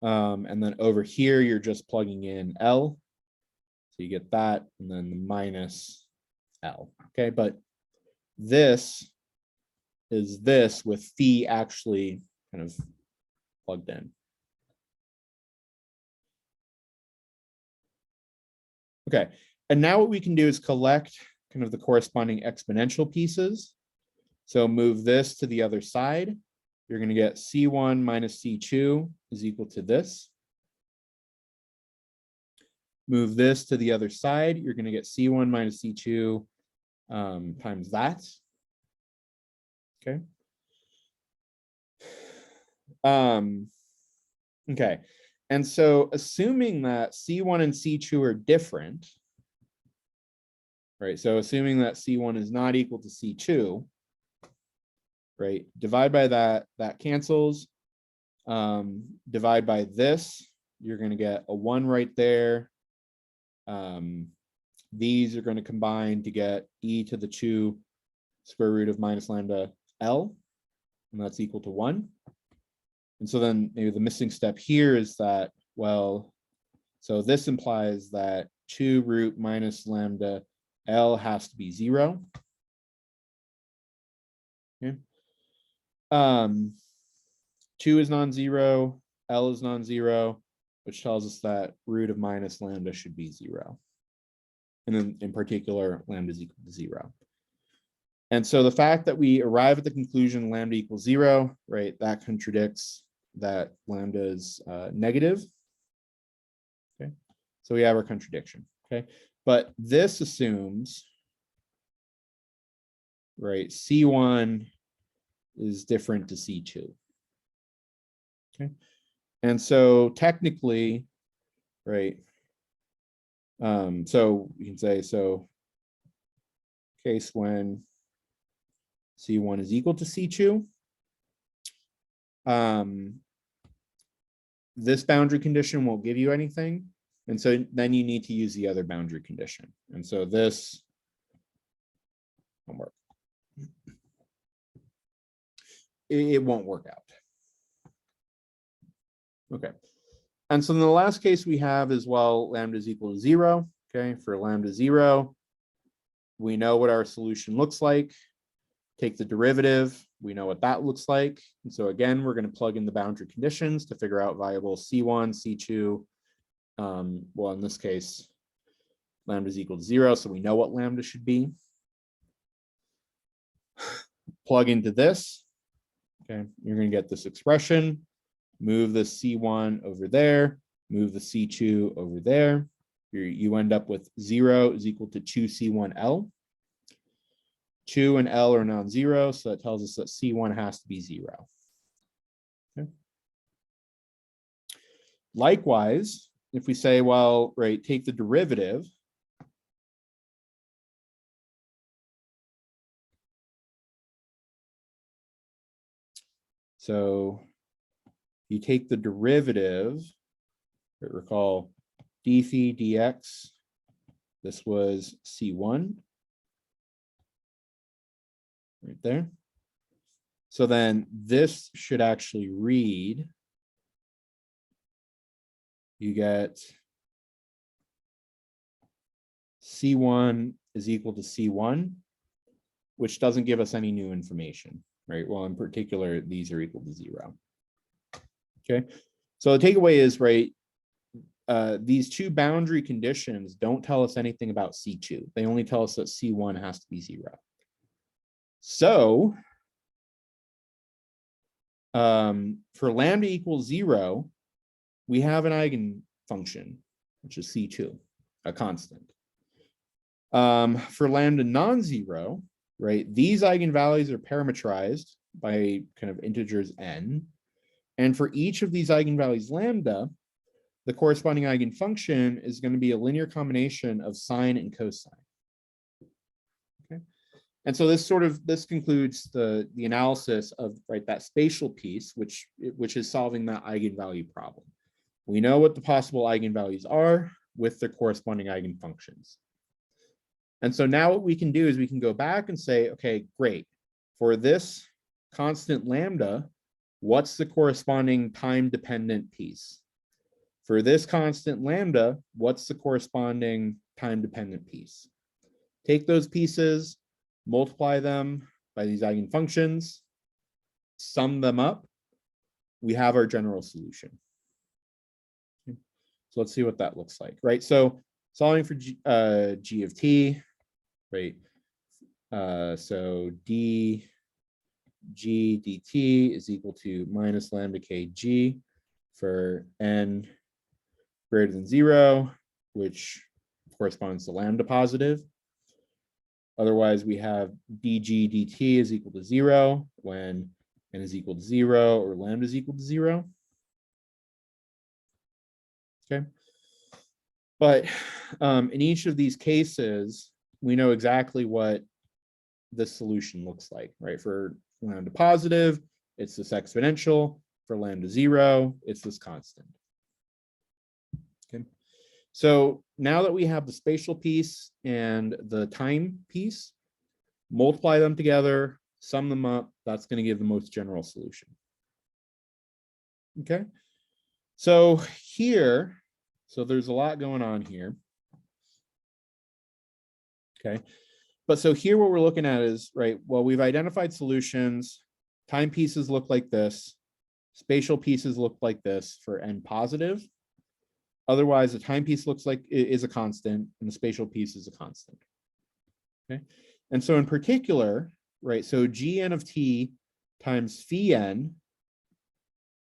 And then over here, you're just plugging in L. So you get that, and then the minus L, okay? But this is this with phi actually kind of plugged in. Okay, and now what we can do is collect kind of the corresponding exponential pieces. So move this to the other side. You're going to get C1 minus C2 is equal to this. Move this to the other side. You're going to get C1 minus C2 times that. Okay. Okay. And so assuming that C1 and C2 are different, right? So assuming that C1 is not equal to C2, right? Divide by that, that cancels. Divide by this, you're going to get a 1 right there. These are going to combine to get e to the 2 square root of minus lambda L, and that's equal to 1. And so then maybe the missing step here is that, well, so this implies that 2 root minus lambda L has to be 0. Okay. 2 is non-zero, L is non-zero, which tells us that root of minus lambda should be 0. And then in particular, lambda is equal to 0. And so the fact that we arrive at the conclusion lambda equals 0, right, that contradicts that lambda is negative. Okay, so we have our contradiction. Okay, but this assumes, right, C1 is different to C2. Okay, and so technically, right, so you can say, so case when C1 is equal to C2, this boundary condition won't give you anything. And so then you need to use the other boundary condition. And so this won't work. It won't work out. Okay. And so in the last case we have is, well, lambda is equal to 0. Okay, for lambda 0, we know what our solution looks like. Take the derivative, we know what that looks like. And so again, we're going to plug in the boundary conditions to figure out variables C1, C2. Well, in this case, lambda is equal to 0, so we know what lambda should be. Plug into this. Okay, you're going to get this expression. Move the C1 over there, move the C2 over there. You end up with 0 is equal to 2C1L. 2 and L are non-zero, so that tells us that C1 has to be 0. Okay. Likewise, if we say, well, right, take the derivative. So you take the derivative, recall d phi dx, this was C1. Right there. So then this should actually read, you get C1 is equal to C1, which doesn't give us any new information, right? Well, in particular, these are equal to 0. Okay, so the takeaway is, right, these two boundary conditions don't tell us anything about C2. They only tell us that C1 has to be 0. So for lambda equals 0, we have an eigenfunction, which is C2, a constant. For lambda non-zero, right, these eigenvalues are parametrized by kind of integers n. And for each of these eigenvalues lambda, the corresponding eigenfunction is going to be a linear combination of sine and cosine. Okay. And so this concludes the analysis of that spatial piece, which is solving that eigenvalue problem. We know what the possible eigenvalues are with their corresponding eigenfunctions. And so now what we can do is we can go back and say, okay, great. For this constant lambda, what's the corresponding time-dependent piece? For this constant lambda, what's the corresponding time-dependent piece? Take those pieces, multiply them by these eigenfunctions, sum them up, we have our general solution. Okay. So let's see what that looks like, right? So solving for G of t, right? So dg dt is equal to minus lambda kg for n greater than 0, which corresponds to lambda positive. Otherwise, we have dg dt is equal to 0 when n is equal to 0 or lambda is equal to 0. Okay. But in each of these cases, we know exactly what this solution looks like, right? For lambda positive, it's this exponential. For lambda 0, it's this constant. Okay. So now that we have the spatial piece and the time piece, multiply them together, sum them up, that's going to give the most general solution. Okay. So here, so there's a lot going on here. Okay. But so here what we're looking at is, right, well, we've identified solutions. Time pieces look like this. Spatial pieces look like this for n positive. Otherwise, the time piece looks like it is a constant and the spatial piece is a constant. Okay. And so in particular, right, so gn of t times phi n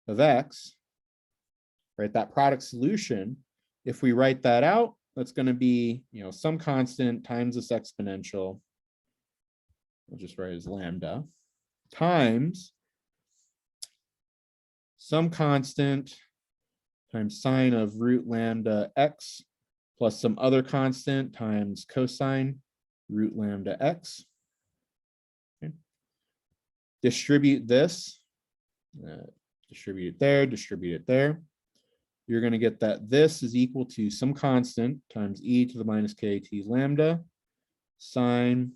of x, right, that product solution, if we write that out, that's going to be, some constant times this exponential, we'll just write as lambda, times some constant times sine of root lambda x plus some other constant times cosine root lambda x. Okay. Distribute this, distribute it there. You're going to get that this is equal to some constant times e to the minus kt lambda sine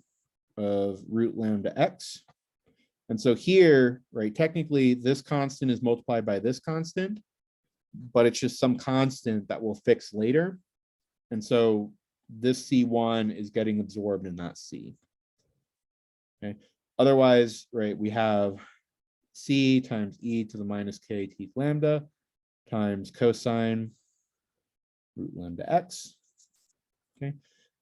of root lambda x. And so here, right, technically this constant is multiplied by this constant, but it's just some constant that we'll fix later. And so this C1 is getting absorbed in that C. Okay. Otherwise, right, we have C times e to the minus kt lambda times cosine root lambda x. Okay.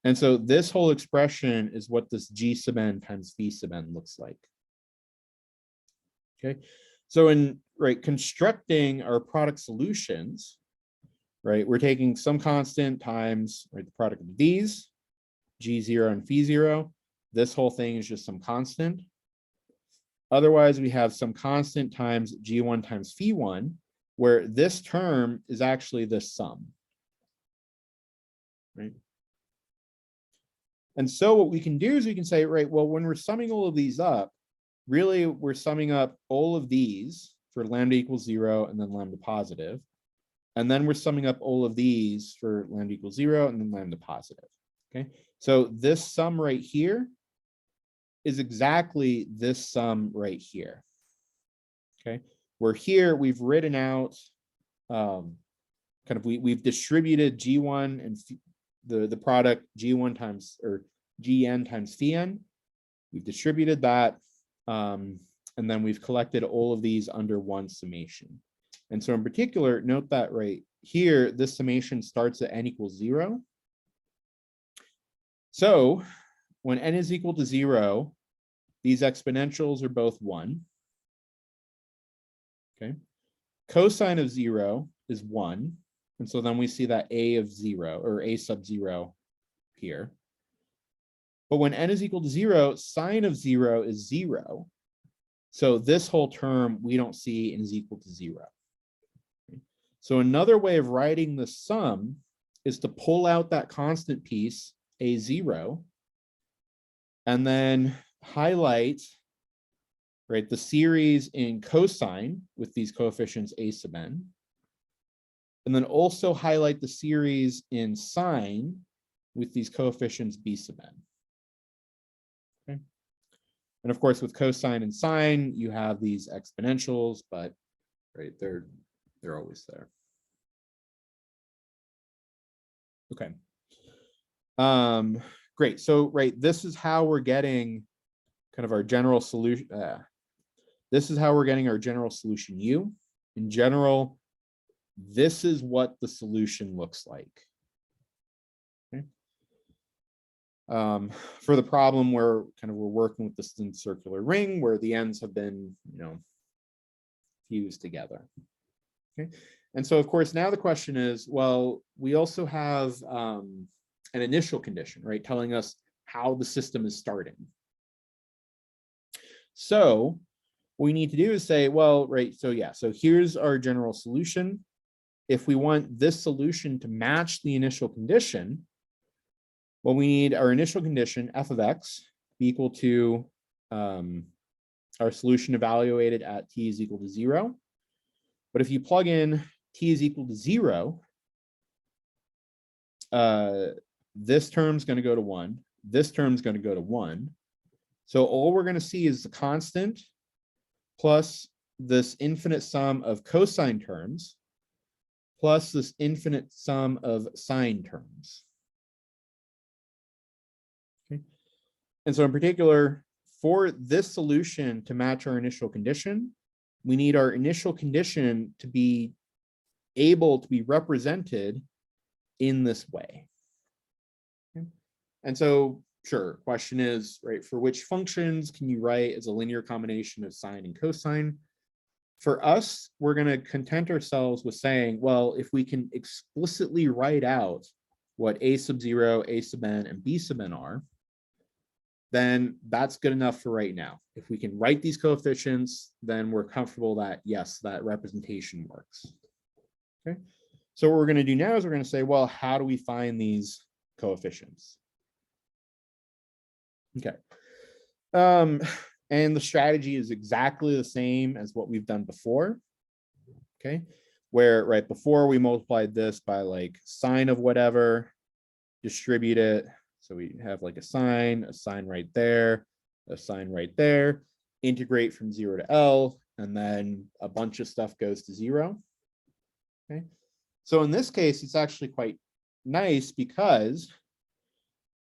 And so this whole expression is what this G sub n times phi sub n looks like. Okay. So in constructing our product solutions, right, we're taking some constant times, right, the product of these, G0 and phi 0. This whole thing is just some constant. Otherwise, we have some constant times G1 times phi 1, where this term is actually this sum. Right. And so what we can do is we can say, right, well, when we're summing all of these up, really we're summing up all of these for lambda equals 0 and then lambda positive. And then we're summing up all of these for lambda equals 0 and then lambda positive. Okay. So this sum right here is exactly this sum right here. Okay. Where here we've written out we've distributed G1 and the product G1 times or Gn times phi n. We've distributed that. And then we've collected all of these under one summation. And so in particular, note that right here, this summation starts at n equals 0. So when n is equal to 0, these exponentials are both 1. Okay. Cosine of 0 is 1. And so then we see that a of 0 or a sub 0 here. But when n is equal to 0, sine of 0 is 0. So this whole term we don't see and is equal to 0. So another way of writing the sum is to pull out that constant piece, A0, and then highlight, right, the series in cosine with these coefficients A sub n, and then also highlight the series in sine with these coefficients B sub n. Okay. And of course, with cosine and sine, you have these exponentials, but right, they're always there. Okay. Great. So right, this is how we're getting kind of our general solution. This is how we're getting our general solution U. In general, this is what the solution looks like. Okay. For the problem where we're working with this thin circular ring where the ends have been, fused together. Okay. And so, of course, now the question is, well, we also have an initial condition, right, telling us how the system is starting. So what we need to do is say, well, right, so yeah, so here's our general solution. If we want this solution to match the initial condition, well, we need our initial condition, f of x, be equal to our solution evaluated at t is equal to 0. But if you plug in t is equal to 0, this term's going to go to 1. This term's going to go to 1. So all we're going to see is the constant plus this infinite sum of cosine terms plus this infinite sum of sine terms. Okay. And so in particular, for this solution to match our initial condition, we need our initial condition to be able to be represented in this way. Okay. And so, sure, question is, right, for which functions can you write as a linear combination of sine and cosine? For us, we're going to content ourselves with saying, well, if we can explicitly write out what a sub 0, a sub n, and b sub n are, then that's good enough for right now. If we can write these coefficients, then we're comfortable that, yes, that representation works. Okay. So what we're going to do now is we're going to say, well, how do we find these coefficients? Okay. And the strategy is exactly the same as what we've done before. Okay. Where right before we multiplied this by like sine of whatever, distribute it. So we have like a sine right there, a sine right there, integrate from 0 to L, and then a bunch of stuff goes to 0. Okay. So in this case, it's actually quite nice because,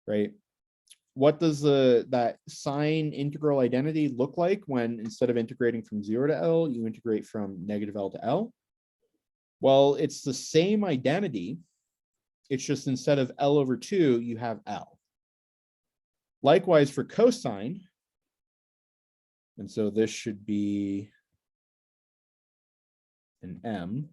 right, what does that sine integral identity look like when instead of integrating from 0 to L, you integrate from negative L to L? Well, it's the same identity. It's just instead of L over 2, you have L. Likewise for cosine. And so this should be an M.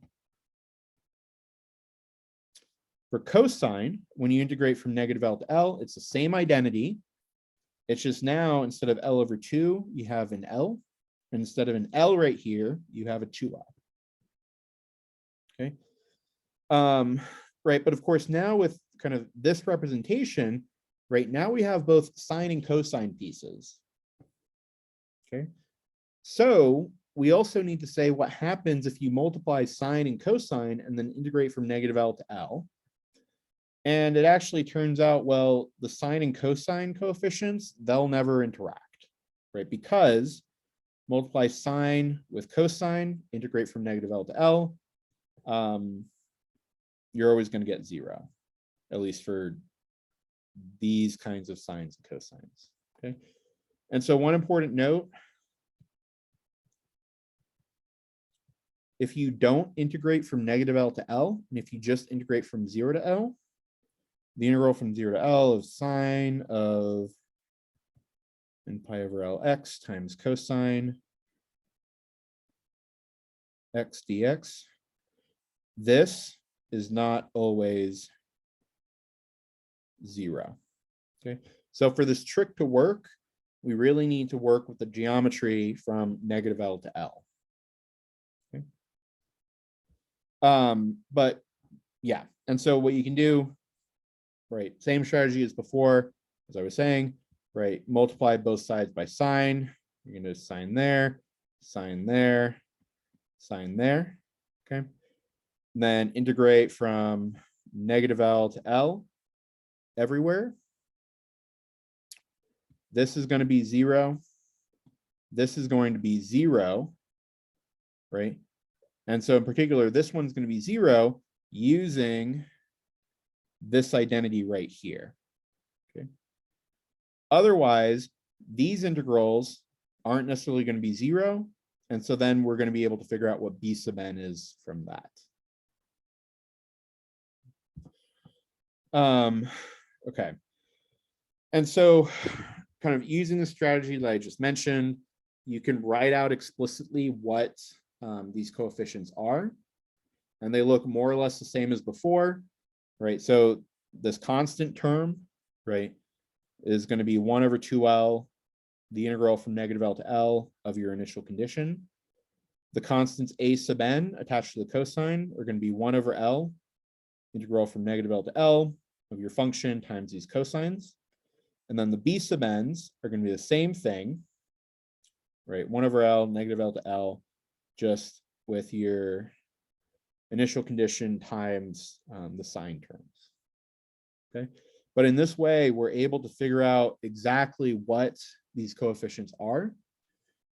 For cosine, when you integrate from negative L to L, it's the same identity. It's just now, instead of L over 2, you have an L. And instead of an L right here, you have a 2L. Okay. Right, but of course, now with kind of this representation, right now we have both sine and cosine pieces. Okay. So we also need to say what happens if you multiply sine and cosine and then integrate from negative L to L. And it actually turns out, well, the sine and cosine coefficients, they'll never interact, right? Because multiply sine with cosine, integrate from negative L to L, you're always going to get 0, at least for these kinds of sines and cosines, okay? And so one important note, if you don't integrate from negative L to L, and if you just integrate from 0 to L, the integral from 0 to L of sine of n pi over Lx times cosine x dx, this is not always 0. Okay, so for this trick to work, we really need to work with the geometry from negative L to L. Okay. But yeah, and so what you can do, right, same strategy as before, as I was saying, right, multiply both sides by sine. You're going to sine there, sine there, sine there, okay? And then integrate from negative L to L everywhere. This is going to be 0. This is going to be 0, right? And so in particular, this one's going to be 0 using this identity right here. Okay. Otherwise, these integrals aren't necessarily going to be 0. And so then we're going to be able to figure out what B sub n is from that. Okay. And so kind of using the strategy that I just mentioned, you can write out explicitly what these coefficients are. And they look more or less the same as before, right? So this constant term, right, is going to be 1 over 2L, the integral from negative L to L of your initial condition. The constants A sub n attached to the cosine are going to be 1 over L, integral from negative L to L of your function times these cosines. And then the B sub n's are going to be the same thing, right? 1 over L, negative L to L, just with your initial condition times the sine terms. Okay. But in this way, we're able to figure out exactly what these coefficients are.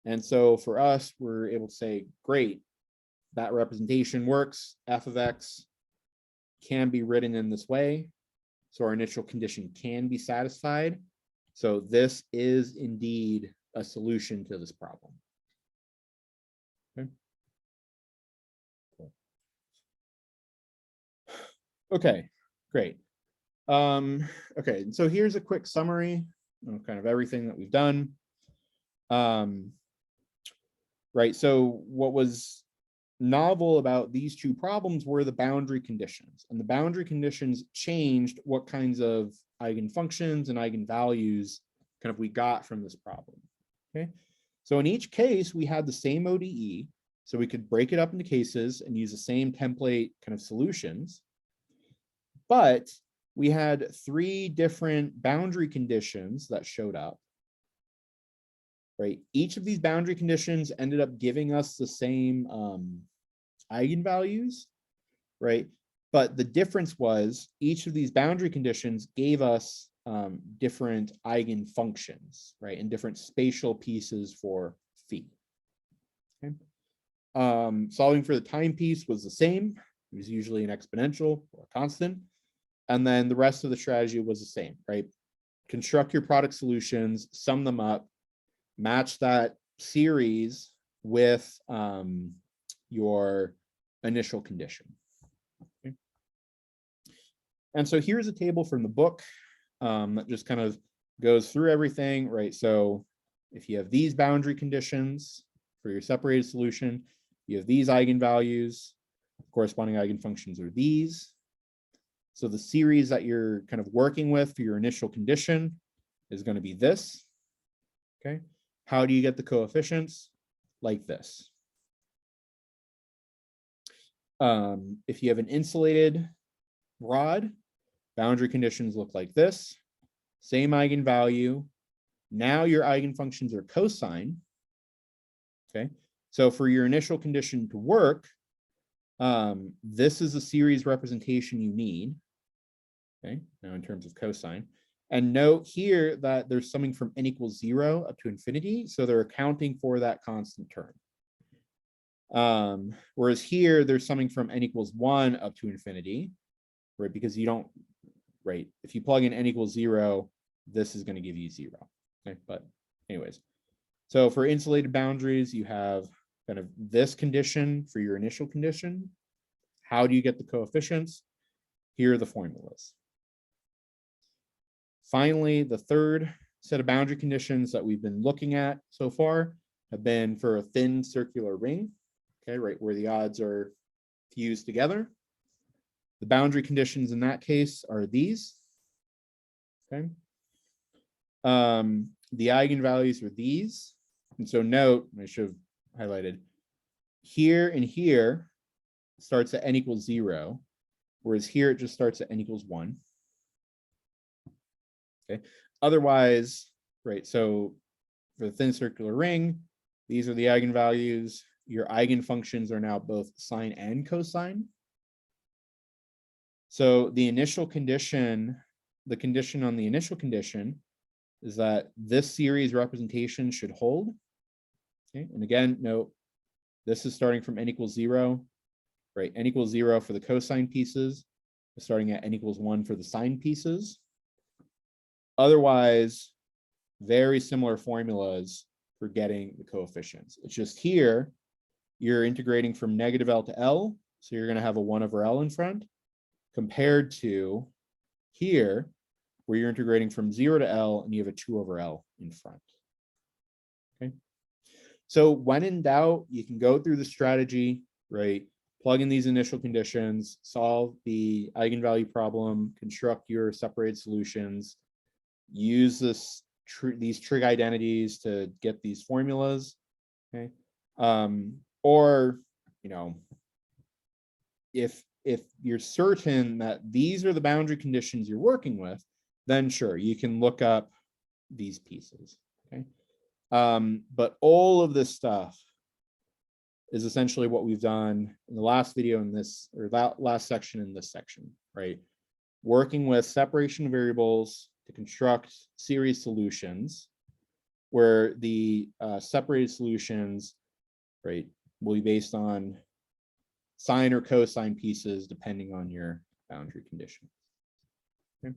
And so for us, we're able to say, great, that representation works. F of x can be written in this way. So our initial condition can be satisfied. So this is indeed a solution to this problem. Okay. Cool. Okay, great. Okay, so here's a quick summary of kind of everything that we've done. Right, so what was novel about these two problems were the boundary conditions, and the boundary conditions changed what kinds of eigenfunctions and eigenvalues kind of we got from this problem. Okay, so in each case we had the same ODE, so we could break it up into cases and use the same template kind of solutions, but we had 3 different boundary conditions that showed up. Right, each of these boundary conditions ended up giving us the same eigenvalues, right? But the difference was each of these boundary conditions gave us different eigenfunctions, right, and different spatial pieces for phi. Okay. Solving for the time piece was the same. It was usually an exponential or a constant. And then the rest of the strategy was the same, right? Construct your product solutions, sum them up, match that series with your initial condition. Okay. And so here's a table from the book that just kind of goes through everything, right? So if you have these boundary conditions for your separated solution, you have these eigenvalues, corresponding eigenfunctions are these. So the series that you're kind of working with for your initial condition is going to be this. Okay. How do you get the coefficients? Like this. If you have an insulated rod, boundary conditions look like this. Same eigenvalue. Now your eigenfunctions are cosine. Okay. So for your initial condition to work, this is a series representation you need. Okay, now in terms of cosine. And note here that there's summing from n equals 0 up to infinity, so they're accounting for that constant term. Whereas here, there's summing from n equals 1 up to infinity, right? Because you don't, right? If you plug in n equals 0, this is going to give you 0. Okay, but anyways, so for insulated boundaries, you have kind of this condition for your initial condition. How do you get the coefficients? Here are the formulas. Finally, the third set of boundary conditions that we've been looking at so far have been for a thin circular ring, okay, right where the odds are fused together. The boundary conditions in that case are these, okay. the eigenvalues are these. And so note, I should have highlighted, here and here starts at n equals 0, whereas here it just starts at n equals 1. Okay. Otherwise, right, so for the thin circular ring, these are the eigenvalues. Your eigenfunctions are now both sine and cosine. So the initial condition, the condition on the initial condition is that this series representation should hold. Okay. And again, note, this is starting from n equals 0, right? N equals 0 for the cosine pieces, starting at n equals 1 for the sine pieces. Otherwise, very similar formulas for getting the coefficients. It's just here, you're integrating from negative L to L, so you're going to have a 1 over L in front, compared to here, where you're integrating from 0 to L and you have a 2 over L in front. Okay. So when in doubt, you can go through the strategy, right? Plug in these initial conditions, solve the eigenvalue problem, construct your separated solutions, use these trig identities to get these formulas. Okay. Or, you know, if you're certain that these are the boundary conditions you're working with, then sure, you can look up these pieces. Okay. But all of this stuff is essentially what we've done in the last video in this, or that last section in this section, right? Working with separation of variables to construct series solutions, where the separated solutions, right, will be based on sine or cosine pieces depending on your boundary condition. Okay.